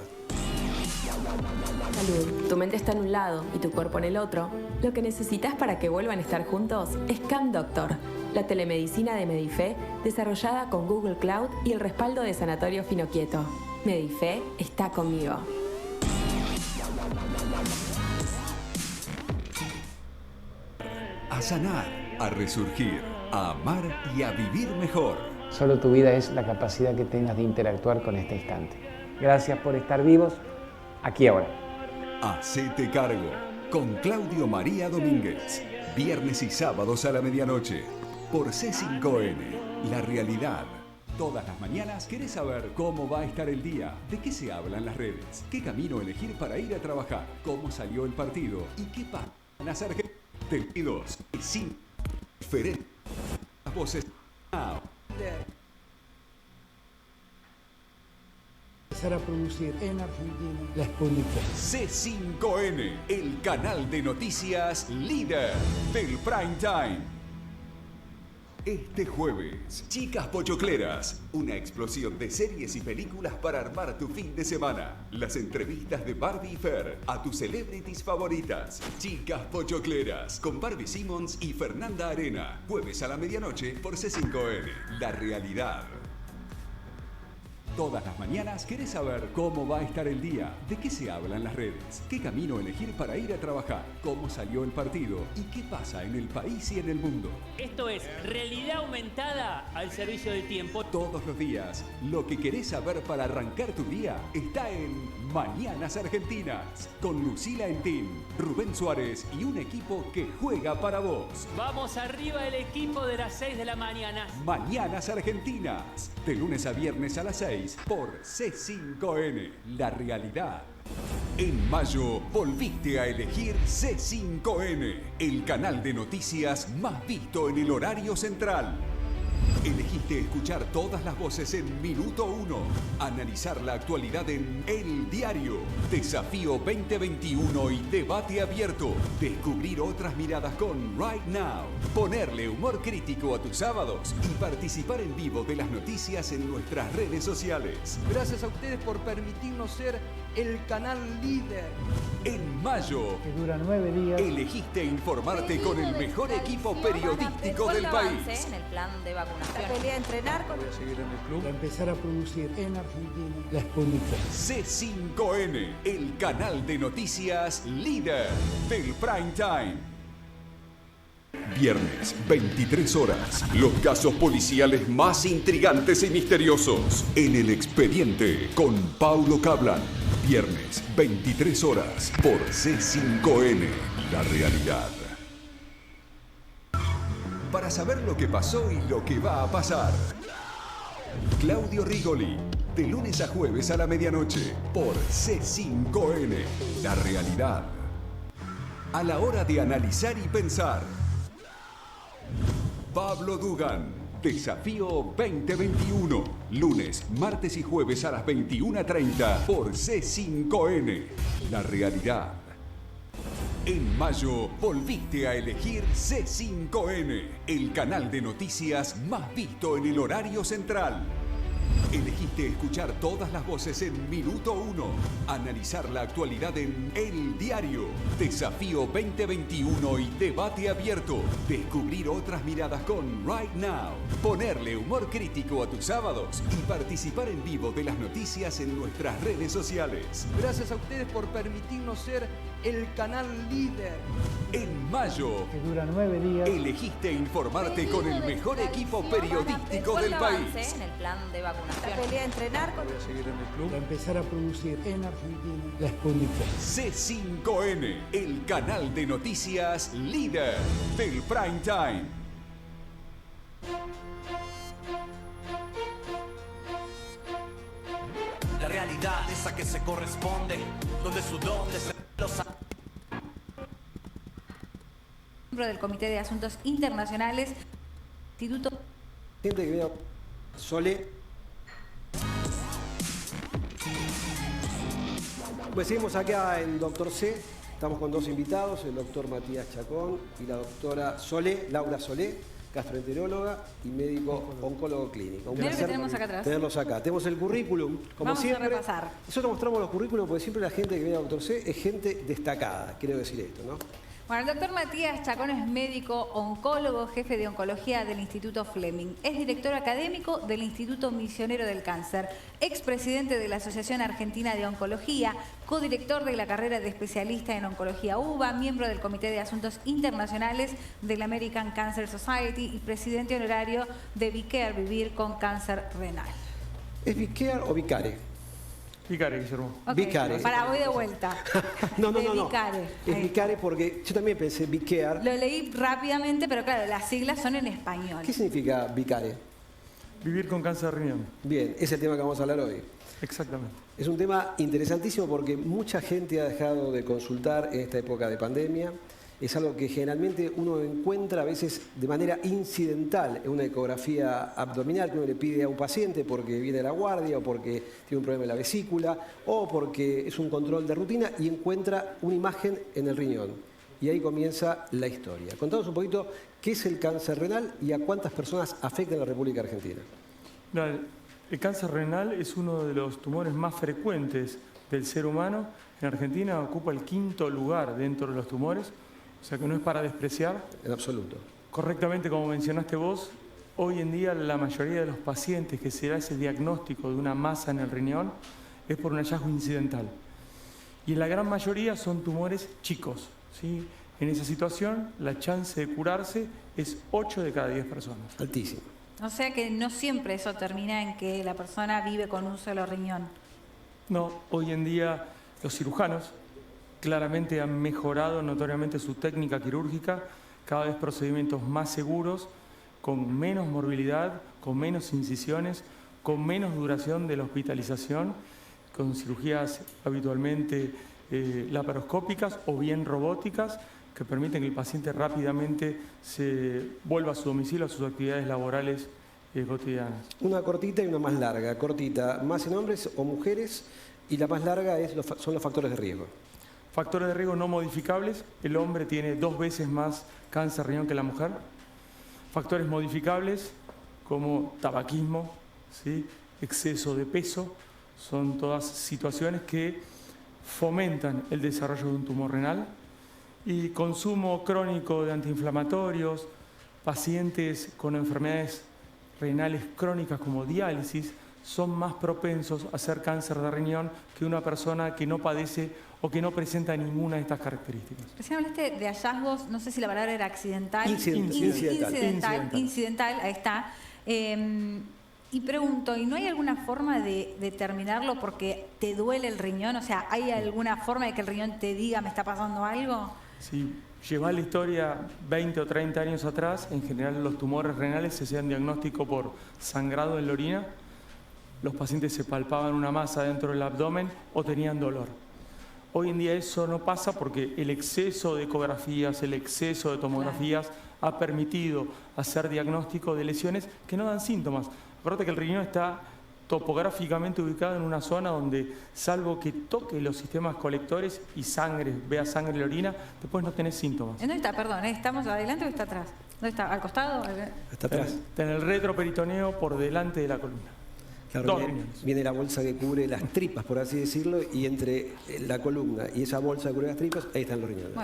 Salud. Tu mente está en un lado y tu cuerpo en el otro. Lo que necesitas para que vuelvan a estar juntos es Can Doctor, la telemedicina de Medife desarrollada con Google Cloud y el respaldo de Sanatorio Finoquieto. Medife está conmigo. A sanar, a resurgir, a amar y a vivir mejor. Solo tu vida es la capacidad que tengas de interactuar con este instante. Gracias por estar vivos, aquí ahora. Hacete cargo, con Claudio María Domínguez. Viernes y sábados a la medianoche, por C5N, La Realidad. Todas las mañanas querés saber cómo va a estar el día, de qué se habla en las redes, qué camino elegir para ir a trabajar, cómo salió el partido y qué pasa en las Argentinos y sin diferentes voces. Empezar a producir en Argentina la Sputnik V. C5N, el canal de noticias líder del prime time. Este jueves, Chicas Pochocleras, una explosión de series y películas para armar tu fin de semana. Las entrevistas de Barbie y Fer a tus celebrities favoritas. Chicas Pochocleras, con Barbie Simmons y Fernanda Arena. Jueves a la medianoche por C5N. La realidad. Todas las mañanas querés saber cómo va a estar el día, de qué se habla en las redes, qué camino elegir para ir a trabajar, cómo salió el partido y qué pasa en el país y en el mundo. Esto es realidad aumentada al servicio del tiempo. Todos los días, lo que querés saber para arrancar tu día está en Mañanas Argentinas, con Lucila Entín, Rubén Suárez y un equipo que juega para vos. Vamos arriba el equipo de las 6 de la mañana. Mañanas Argentinas, de lunes a viernes a las 6 por C5N, la realidad. En mayo volviste a elegir C5N, el canal de noticias más visto en el horario central. Elegiste escuchar todas las voces en Minuto 1, analizar la actualidad en El Diario, Desafío 2021 y Debate Abierto, descubrir otras miradas con Right Now, ponerle humor crítico a tus sábados y participar en vivo de las noticias en nuestras redes sociales. Gracias a ustedes por permitirnos ser el canal líder. En mayo, que dura 9 días, elegiste informarte con el mejor equipo periodístico del país. En el plan de vacunación. La pelea entre narcos. Voy a seguir en el club. para empezar a producir en Argentina la Sputnik V. C5N, el canal de noticias líder del prime time. Viernes, 23 horas. Los casos policiales más intrigantes y misteriosos en El Expediente con Paulo Cablan. Viernes, 23 horas por C5N, la realidad. Para saber lo que pasó y lo que va a pasar. Claudio Rigoli, de lunes a jueves a la medianoche por C5N, la realidad. A la hora de analizar y pensar. Pablo Dugan, Desafío 2021, lunes, martes y jueves a las 21:30 por C5N, la realidad. En mayo volviste a elegir C5N, el canal de noticias más visto en el horario central. Elegiste escuchar todas las voces en Minuto 1, analizar la actualidad en El Diario, Desafío 2021 y Debate Abierto, descubrir otras miradas con Right Now, ponerle humor crítico a tus sábados y participar en vivo de las noticias en nuestras redes sociales. Gracias a ustedes por permitirnos ser el canal líder. En mayo, que dura 9 días, elegiste informarte con el mejor equipo periodístico del país. En el plan de vacunación. La pelea entre narcos. Voy a seguir en el club. para empezar a producir en Argentina la Sputnik V. C5N, el canal de noticias líder del prime time. La realidad es a que se corresponde, donde su don se los... Miembro del Comité de Asuntos Internacionales, Instituto... Gente que veo Solé. Pues seguimos acá en Doctor C. Estamos con dos invitados, el doctor Matías Chacón y la doctora Solé, Laura Solé, gastroenteróloga y médico oncólogo clínico. Un placer que tenemos acá atrás. Tenerlos acá. Tenemos el currículum, como Vamos siempre. a repasar. Nosotros mostramos los currículums porque siempre la gente que viene a Doctor C es gente destacada, quiero decir esto, ¿no? Bueno, el doctor Matías Chacón es médico oncólogo, jefe de oncología del Instituto Fleming. Es director académico del Instituto Misionero del Cáncer, expresidente de la Asociación Argentina de Oncología, codirector de la carrera de especialista en oncología UBA, miembro del Comité de Asuntos Internacionales de la American Cancer Society y presidente honorario de ViCare, Vivir con Cáncer Renal. ¿Es ViCare o Vicare? Vicare, Guillermo. Okay. Vicare. Para, voy de vuelta. No. Vicare. Es Vicare porque yo también pensé ViCare. Lo leí rápidamente, pero claro, las siglas son en español. ¿Qué significa Vicare? vivir con cáncer de riñón. Bien, ese es el tema que vamos a hablar hoy. Exactamente. Es un tema interesantísimo porque mucha gente ha dejado de consultar en esta época de pandemia. Es algo que generalmente uno encuentra a veces de manera incidental en una ecografía abdominal que uno le pide a un paciente porque viene de la guardia o porque tiene un problema en la vesícula o porque es un control de rutina y encuentra una imagen en el riñón. Y ahí comienza la historia. Contanos un poquito qué es el cáncer renal y a cuántas personas afecta en la República Argentina. No, el cáncer renal es uno de los tumores más frecuentes del ser humano. En Argentina ocupa el 5º lugar dentro de los tumores, o sea que no es para despreciar. En absoluto. Correctamente, como mencionaste vos, hoy en día la mayoría de los pacientes que se da ese diagnóstico de una masa en el riñón es por un hallazgo incidental. Y en la gran mayoría son tumores chicos, ¿sí? En esa situación, la chance de curarse es 8 de cada 10 personas. Altísimo. O sea que no siempre eso termina en que la persona vive con un solo riñón. No, hoy en día los cirujanos claramente han mejorado notoriamente su técnica quirúrgica, cada vez procedimientos más seguros, con menos morbilidad, con menos incisiones, con menos duración de la hospitalización, con cirugías habitualmente laparoscópicas o bien robóticas, que permiten que el paciente rápidamente se vuelva a su domicilio, a sus actividades laborales cotidianas. Una cortita y una más larga. Cortita, más en hombres o mujeres, y la más larga son los factores de riesgo. Factores de riesgo no modificables, el hombre tiene 2 veces más cáncer de riñón que la mujer. Factores modificables como tabaquismo, ¿sí? Exceso de peso, son todas situaciones que fomentan el desarrollo de un tumor renal. Y consumo crónico de antiinflamatorios, pacientes con enfermedades renales crónicas como diálisis, son más propensos a hacer cáncer de riñón que una persona que no padece o que no presenta ninguna de estas características. Recién hablaste de hallazgos, no sé si la palabra era accidental. Incidental, ahí está. Y pregunto, ¿y no hay alguna forma de determinarlo porque te duele el riñón? O sea, ¿hay alguna forma de que el riñón te diga me está pasando algo? Si llevas la historia 20 o 30 años atrás, en general los tumores renales se hacían diagnóstico por sangrado en la orina, los pacientes se palpaban una masa dentro del abdomen o tenían dolor. Hoy en día eso no pasa porque el exceso de ecografías, el exceso de tomografías ha permitido hacer diagnóstico de lesiones que no dan síntomas. Acuérdate que el riñón está topográficamente ubicado en una zona donde, salvo que toque los sistemas colectores y sangre, vea sangre en la orina, después no tenés síntomas. ¿Dónde está? Perdón, ¿estamos adelante o está atrás? ¿Dónde está? ¿Al costado? Está atrás. Está en el retroperitoneo por delante de la columna. Claro, viene la bolsa que cubre las tripas, por así decirlo, y entre la columna y esa bolsa que cubre las tripas, ahí están los riñones.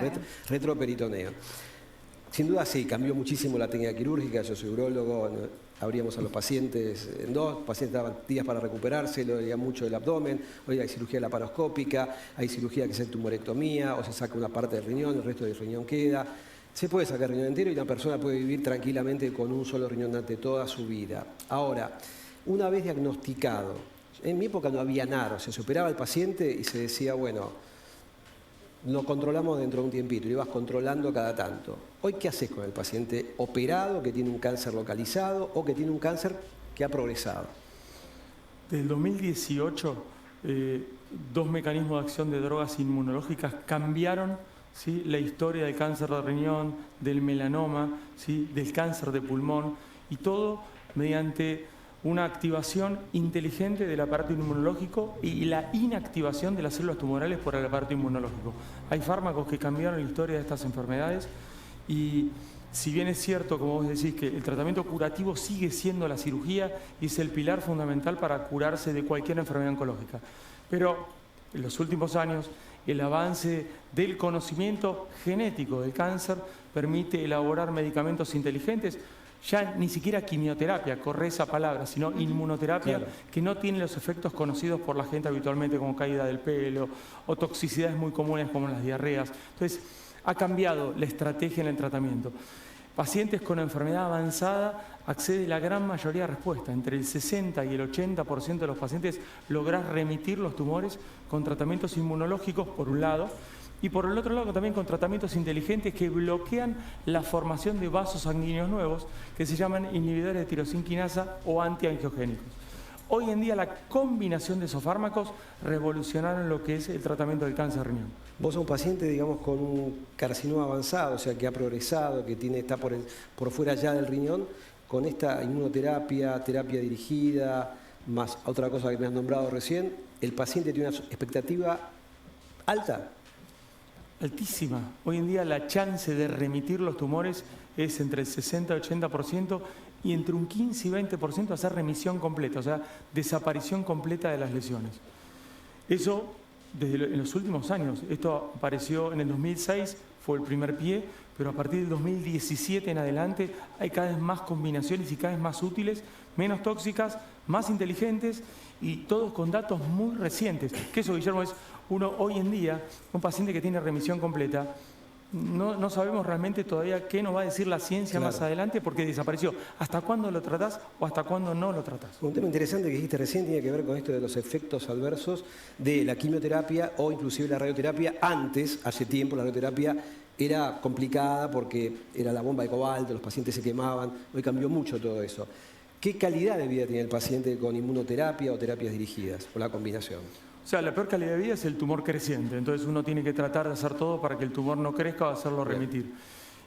Retroperitoneo. Sin duda sí, cambió muchísimo la técnica quirúrgica, yo soy urólogo, abríamos a los pacientes en 2, pacientes daban días para recuperarse, lo dolía mucho del abdomen, hoy hay cirugía laparoscópica, hay cirugía que es tumorectomía, o se saca una parte del riñón, el resto del riñón queda. Se puede sacar el riñón entero y una persona puede vivir tranquilamente con un solo riñón durante toda su vida. Ahora, una vez diagnosticado, en mi época no había nada, o sea, se operaba al paciente y se decía, bueno, lo controlamos dentro de un tiempito, lo ibas controlando cada tanto. Hoy, ¿qué haces con el paciente operado que tiene un cáncer localizado o que tiene un cáncer que ha progresado? Desde el 2018, 2 mecanismos de acción de drogas inmunológicas cambiaron, ¿sí?, la historia del cáncer de riñón, del melanoma, ¿sí?, del cáncer de pulmón, y todo mediante una activación inteligente del aparato inmunológico y la inactivación de las células tumorales por el aparato inmunológico. Hay fármacos que cambiaron la historia de estas enfermedades y si bien es cierto, como vos decís, que el tratamiento curativo sigue siendo la cirugía y es el pilar fundamental para curarse de cualquier enfermedad oncológica, pero en los últimos años el avance del conocimiento genético del cáncer permite elaborar medicamentos inteligentes. Ya ni siquiera quimioterapia, corre esa palabra, sino inmunoterapia, claro, que no tiene los efectos conocidos por la gente habitualmente como caída del pelo o toxicidades muy comunes como las diarreas. Entonces, ha cambiado la estrategia en el tratamiento. Pacientes con enfermedad avanzada accede la gran mayoría a respuesta. Entre el 60 y el 80% de los pacientes lográs remitir los tumores con tratamientos inmunológicos, por un lado, y por el otro lado también con tratamientos inteligentes que bloquean la formación de vasos sanguíneos nuevos que se llaman inhibidores de tirosinquinasa o antiangiogénicos. Hoy en día la combinación de esos fármacos revolucionaron lo que es el tratamiento del cáncer riñón. Vos sos un paciente, digamos, con un carcinoma avanzado, o sea, que ha progresado, que está por fuera ya del riñón, con esta inmunoterapia, terapia dirigida, más otra cosa que me has nombrado recién, ¿el paciente tiene una expectativa alta? Altísima. Hoy en día la chance de remitir los tumores es entre el 60 y 80% y entre un 15 y 20% hacer remisión completa, o sea, desaparición completa de las lesiones. Eso en los últimos años. Esto apareció en el 2006, fue el primer pie, pero a partir del 2017 en adelante hay cada vez más combinaciones y cada vez más útiles, menos tóxicas, más inteligentes y todos con datos muy recientes. Que eso, Guillermo, es uno hoy en día, un paciente que tiene remisión completa, no sabemos realmente todavía qué nos va a decir la ciencia más adelante porque desapareció. ¿Hasta cuándo lo tratás o hasta cuándo no lo tratás? Un tema interesante que dijiste recién tiene que ver con esto de los efectos adversos de la quimioterapia o inclusive la radioterapia. Antes, hace tiempo, la radioterapia era complicada porque era la bomba de cobalto, los pacientes se quemaban. Hoy cambió mucho todo eso. ¿Qué calidad de vida tiene el paciente con inmunoterapia o terapias dirigidas o la combinación? O sea, la peor calidad de vida es el tumor creciente, entonces uno tiene que tratar de hacer todo para que el tumor no crezca o hacerlo remitir.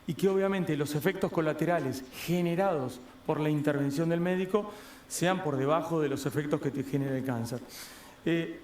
Y que obviamente los efectos colaterales generados por la intervención del médico sean por debajo de los efectos que te genera el cáncer.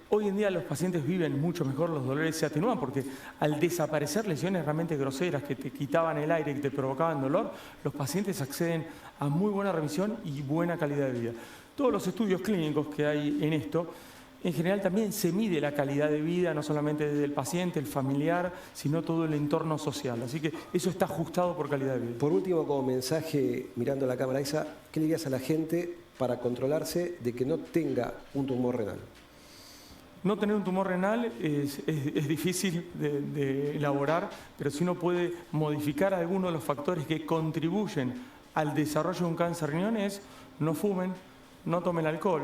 Hoy en día los pacientes viven mucho mejor, los dolores se atenúan porque al desaparecer lesiones realmente groseras que te quitaban el aire, que te provocaban dolor, los pacientes acceden a muy buena remisión y buena calidad de vida. Todos los estudios clínicos que hay en esto, en general también se mide la calidad de vida, no solamente desde el paciente, el familiar, sino todo el entorno social. Así que eso está ajustado por calidad de vida. Por último, como mensaje, mirando la cámara esa, ¿qué le dirías a la gente para controlarse de que no tenga un tumor renal? No tener un tumor renal es difícil de elaborar, pero si uno puede modificar algunos de los factores que contribuyen al desarrollo de un cáncer riñón es no fumen, no tomen alcohol,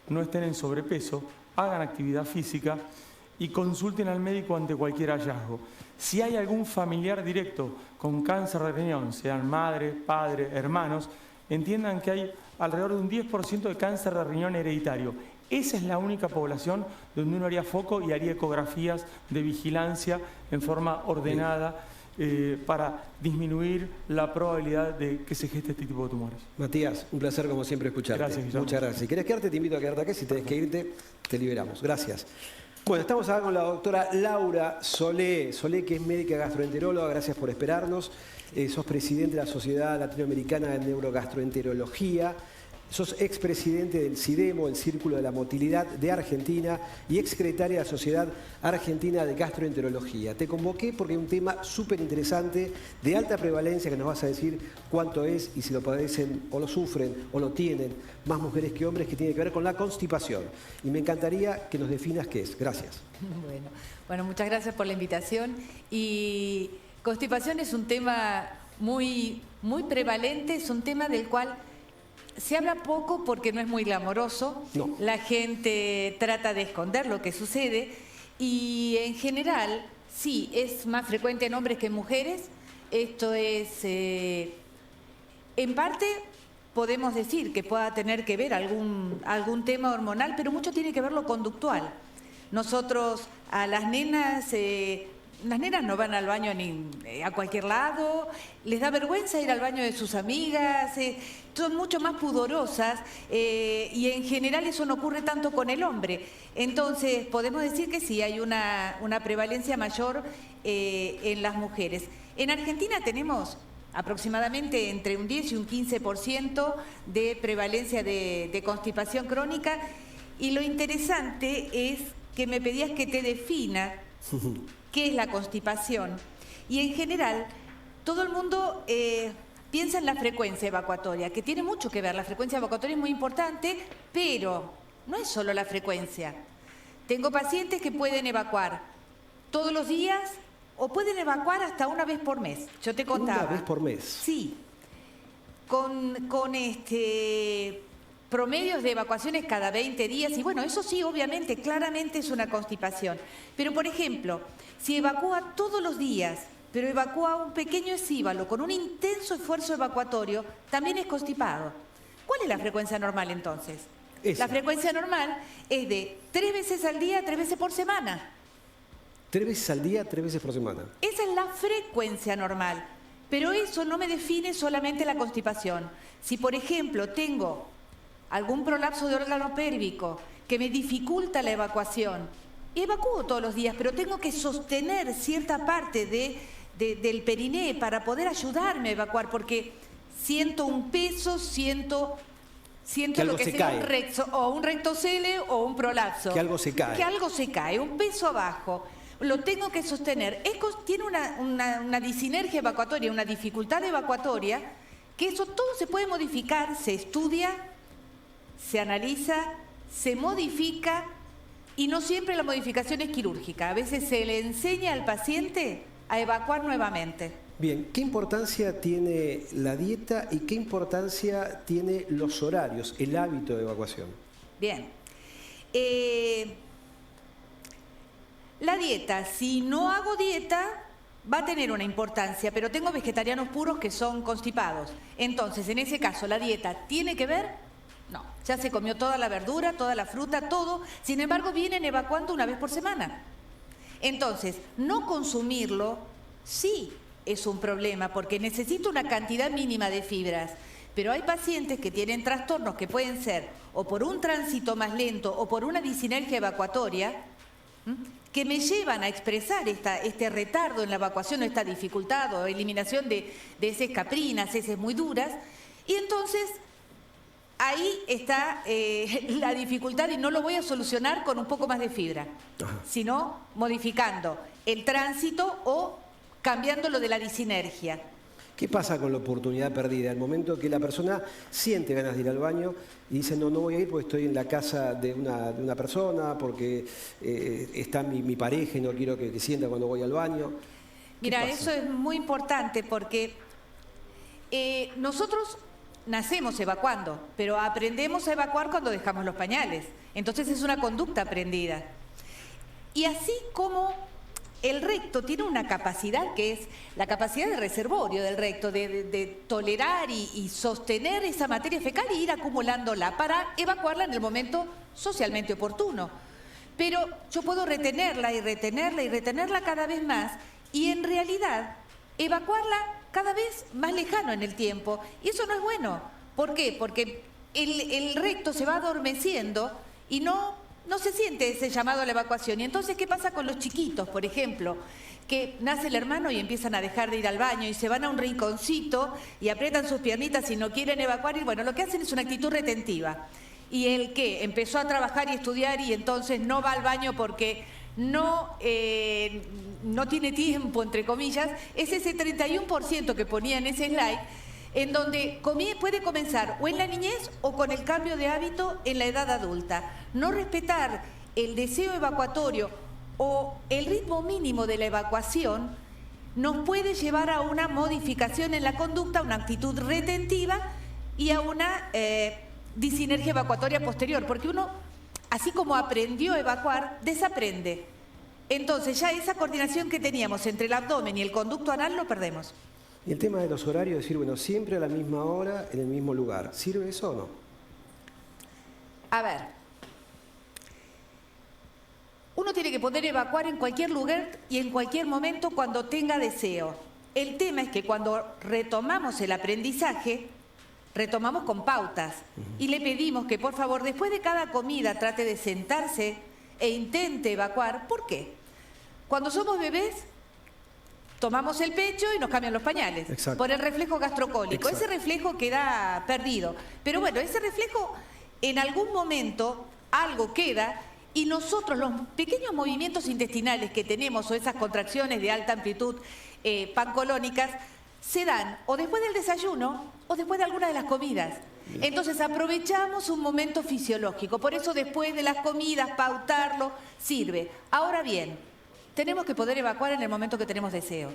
no estén en sobrepeso, hagan actividad física y consulten al médico ante cualquier hallazgo. Si hay algún familiar directo con cáncer de riñón, sean madre, padre, hermanos, entiendan que hay alrededor de un 10% de cáncer de riñón hereditario. Esa es la única población donde uno haría foco y haría ecografías de vigilancia en forma ordenada para disminuir la probabilidad de que se geste este tipo de tumores. Matías, un placer como siempre escucharte. Gracias, Guillermo. Muchas gracias. Si querés quedarte, te invito a quedarte acá. Si tenés que irte, te liberamos. Gracias. Bueno, estamos acá con la doctora Laura Solé. Solé, que es médica gastroenteróloga. Gracias por esperarnos. Sos presidente de la Sociedad Latinoamericana de Neurogastroenterología. Sos expresidente del CIDEMO, el Círculo de la Motilidad de Argentina, y exsecretaria de la Sociedad Argentina de Gastroenterología. Te convoqué porque hay un tema súper interesante, de alta prevalencia, que nos vas a decir cuánto es y si lo padecen o lo sufren o lo tienen más mujeres que hombres, que tiene que ver con la constipación. Y me encantaría que nos definas qué es. Gracias. Bueno, muchas gracias por la invitación. Y constipación es un tema muy prevalente, es un tema del cual se habla poco porque no es muy glamoroso. No. La gente trata de esconder lo que sucede y en general sí, es más frecuente en hombres que en mujeres. Esto es, en parte podemos decir que pueda tener que ver algún tema hormonal, pero mucho tiene que ver lo conductual. Nosotros a las nenas no van al baño ni a cualquier lado, les da vergüenza ir al baño de sus amigas, son mucho más pudorosas y en general eso no ocurre tanto con el hombre. Entonces podemos decir que sí, hay una prevalencia mayor en las mujeres. En Argentina tenemos aproximadamente entre un 10 y un 15% de prevalencia de constipación crónica y lo interesante es que me pedías que te defina qué es la constipación. Y en general, todo el mundo piensa en la frecuencia evacuatoria, que tiene mucho que ver. La frecuencia evacuatoria es muy importante, pero no es solo la frecuencia. Tengo pacientes que pueden evacuar todos los días o pueden evacuar hasta una vez por mes. Yo te contaba. ¿Una vez por mes? Sí. Con promedios de evacuaciones cada 20 días y bueno, eso sí, obviamente, claramente es una constipación. Pero, por ejemplo, si evacúa todos los días, pero evacúa un pequeño escívalo con un intenso esfuerzo evacuatorio, también es constipado. ¿Cuál es la frecuencia normal entonces? La frecuencia normal es de 3 veces al día, 3 veces por semana. 3 veces al día, 3 veces por semana. Esa es la frecuencia normal, pero eso no me define solamente la constipación. Si, por ejemplo, tengo algún prolapso de órgano pélvico que me dificulta la evacuación, evacúo todos los días, pero tengo que sostener cierta parte del periné para poder ayudarme a evacuar, porque siento un peso, siento lo que sería un rectocele o un prolapso. Que algo se cae. Que algo se cae, un peso abajo. Lo tengo que sostener. Tiene una disinergia evacuatoria, una dificultad evacuatoria, que eso todo se puede modificar, se estudia, se analiza, se modifica y no siempre la modificación es quirúrgica. A veces se le enseña al paciente a evacuar nuevamente. Bien, ¿qué importancia tiene la dieta y qué importancia tiene los horarios, el hábito de evacuación? Bien. La dieta, si no hago dieta, va a tener una importancia, pero tengo vegetarianos puros que son constipados. Entonces, en ese caso, ¿la dieta tiene que ver? No, ya se comió toda la verdura, toda la fruta, todo. Sin embargo, vienen evacuando una vez por semana. Entonces, no consumirlo sí es un problema porque necesito una cantidad mínima de fibras. Pero hay pacientes que tienen trastornos que pueden ser o por un tránsito más lento o por una disinergia evacuatoria, que me llevan a expresar este retardo en la evacuación o esta dificultad o eliminación de heces caprinas, heces muy duras. Y entonces ahí está la dificultad y no lo voy a solucionar con un poco más de fibra, sino modificando el tránsito o cambiándolo de la disinergia. ¿Qué pasa con la oportunidad perdida? Al momento que la persona siente ganas de ir al baño y dice, no voy a ir porque estoy en la casa de una persona, porque está mi pareja y no quiero que sienta cuando voy al baño. Mira, eso es muy importante porque nosotros nacemos evacuando, pero aprendemos a evacuar cuando dejamos los pañales. Entonces es una conducta aprendida. Y así como el recto tiene una capacidad que es la capacidad de reservorio del recto, de tolerar y sostener esa materia fecal y ir acumulándola para evacuarla en el momento socialmente oportuno. Pero yo puedo retenerla y retenerla y retenerla cada vez más y en realidad evacuarla cada vez más lejano en el tiempo. Y eso no es bueno. ¿Por qué? Porque el recto se va adormeciendo y no se siente ese llamado a la evacuación. Y entonces, ¿qué pasa con los chiquitos, por ejemplo? Que nace el hermano y empiezan a dejar de ir al baño y se van a un rinconcito y aprietan sus piernitas y no quieren evacuar. Y bueno, lo que hacen es una actitud retentiva. Y el que empezó a trabajar y estudiar y entonces no va al baño porque no tiene tiempo, entre comillas, es ese 31% que ponía en ese slide, en donde puede comenzar o en la niñez o con el cambio de hábito en la edad adulta. No respetar el deseo evacuatorio o el ritmo mínimo de la evacuación nos puede llevar a una modificación en la conducta, a una actitud retentiva y a una disinergia evacuatoria posterior, porque uno, así como aprendió a evacuar, desaprende. Entonces ya esa coordinación que teníamos entre el abdomen y el conducto anal lo perdemos. Y el tema de los horarios, decir, bueno, siempre a la misma hora, en el mismo lugar. ¿Sirve eso o no? A ver, uno tiene que poder evacuar en cualquier lugar y en cualquier momento cuando tenga deseo. El tema es que cuando retomamos el aprendizaje, retomamos con pautas y le pedimos que por favor después de cada comida trate de sentarse e intente evacuar. ¿Por qué? Cuando somos bebés, tomamos el pecho y nos cambian los pañales. Exacto. Por el reflejo gastrocólico. Exacto. Ese reflejo queda perdido. Pero bueno, ese reflejo en algún momento algo queda y nosotros los pequeños movimientos intestinales que tenemos o esas contracciones de alta amplitud pancolónicas se dan o después del desayuno o después de alguna de las comidas. Entonces aprovechamos un momento fisiológico. Por eso después de las comidas pautarlo sirve. Ahora bien, tenemos que poder evacuar en el momento que tenemos deseo.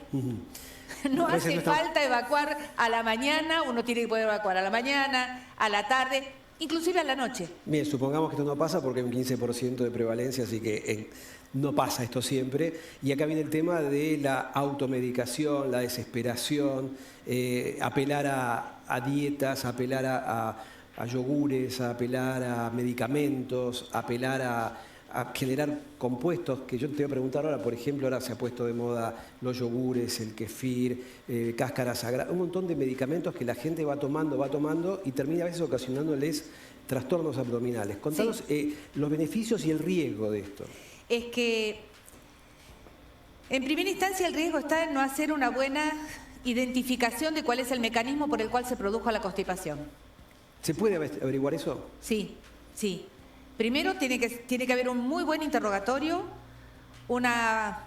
No hace falta evacuar a la mañana, uno tiene que poder evacuar a la mañana, a la tarde. inclusive a la noche. Bien, supongamos que esto no pasa porque hay un 15% de prevalencia, así que no pasa esto siempre. Y acá viene el tema de la automedicación, la desesperación, apelar a dietas, apelar a yogures, apelar a medicamentos, apelar a generar compuestos, que yo te voy a preguntar ahora, por ejemplo, ahora se ha puesto de moda los yogures, el kefir, cáscara sagrada, un montón de medicamentos que la gente va tomando y termina a veces ocasionándoles trastornos abdominales. Contanos los beneficios y el riesgo de esto. Es que, en primera instancia, el riesgo está en no hacer una buena identificación de cuál es el mecanismo por el cual se produjo la constipación. ¿Se puede averiguar eso? Sí, sí. Primero tiene que haber un muy buen interrogatorio, una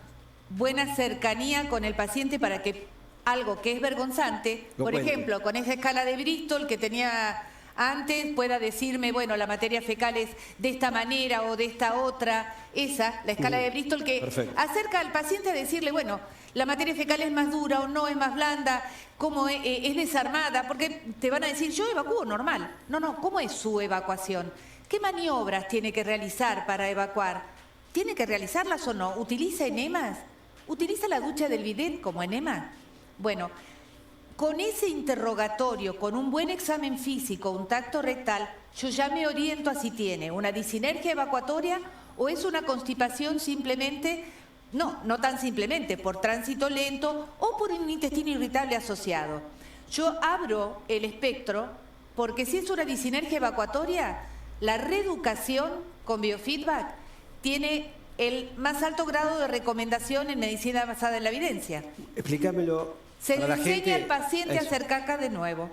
buena cercanía con el paciente para que algo que es vergonzante, por ejemplo, con esa escala de Bristol que tenía antes, pueda decirme, bueno, la materia fecal es de esta manera o de esta otra, la escala de Bristol que acerca al paciente a decirle, bueno, la materia fecal es más dura o no, es más blanda, cómo es desarmada, porque te van a decir, yo evacúo normal. No, ¿cómo es su evacuación? ¿Qué maniobras tiene que realizar para evacuar? ¿Tiene que realizarlas o no? ¿Utiliza enemas? ¿Utiliza la ducha del bidet como enema? Bueno, con ese interrogatorio, con un buen examen físico, un tacto rectal, yo ya me oriento a si tiene una disinergia evacuatoria o es una constipación simplemente, no tan simplemente, por tránsito lento o por un intestino irritable asociado. Yo abro el espectro porque si es una disinergia evacuatoria, la reeducación con biofeedback tiene el más alto grado de recomendación en medicina basada en la evidencia. Explícamelo. Se le enseña al paciente a hacer caca de nuevo.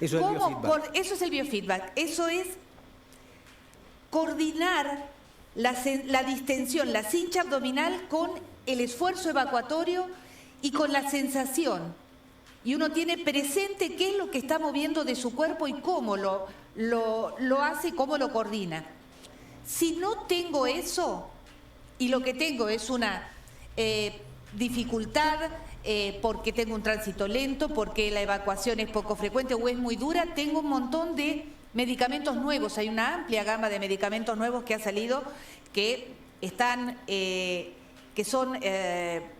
Eso es el biofeedback. Eso es el biofeedback. Eso es coordinar la distensión, la cincha abdominal con el esfuerzo evacuatorio y con la sensación. Y uno tiene presente qué es lo que está moviendo de su cuerpo y cómo lo hace y cómo lo coordina. Si no tengo eso y lo que tengo es una dificultad porque tengo un tránsito lento, porque la evacuación es poco frecuente o es muy dura, tengo un montón de medicamentos nuevos. Hay una amplia gama de medicamentos nuevos que ha salido que están... que son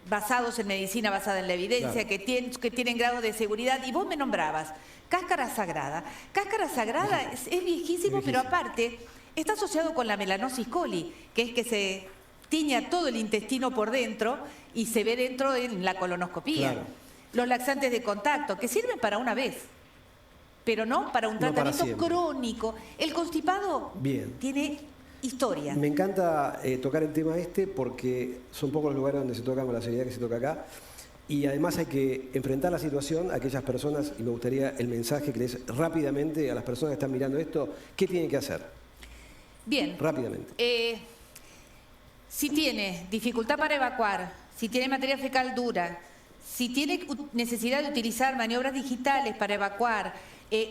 basados en medicina basada en la evidencia, que tienen grado de seguridad. Y vos me nombrabas cáscara sagrada. Cáscara sagrada es viejísimo, pero aparte está asociado con la melanosis coli, que es que se tiña todo el intestino por dentro y se ve dentro en la colonoscopía. Claro. Los laxantes de contacto, que sirven para una vez, pero no para un tratamiento crónico. El constipado tiene... historia. Me encanta tocar el tema porque son pocos los lugares donde se tocan con la seriedad que se toca acá y además hay que enfrentar la situación a aquellas personas y me gustaría el mensaje que les rápidamente a las personas que están mirando esto, ¿qué tienen que hacer? Bien. Rápidamente. Si tiene dificultad para evacuar, si tiene materia fecal dura, si tiene necesidad de utilizar maniobras digitales para evacuar,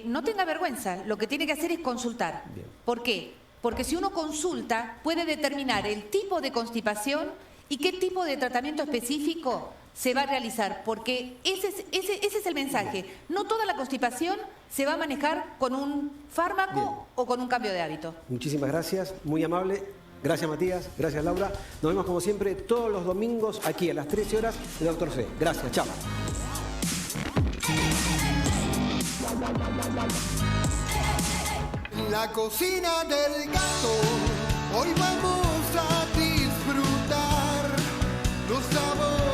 no tenga vergüenza, lo que tiene que hacer es consultar. Bien. ¿Por qué? Porque si uno consulta, puede determinar el tipo de constipación y qué tipo de tratamiento específico se va a realizar. Porque ese es el mensaje. No toda la constipación se va a manejar con un fármaco o con un cambio de hábito. Muchísimas gracias, muy amable. Gracias, Matías. Gracias, Laura. Nos vemos, como siempre, todos los domingos aquí a las 13 horas de Dr. C. Gracias, chao. La cocina del gato, hoy vamos a disfrutar los sabores.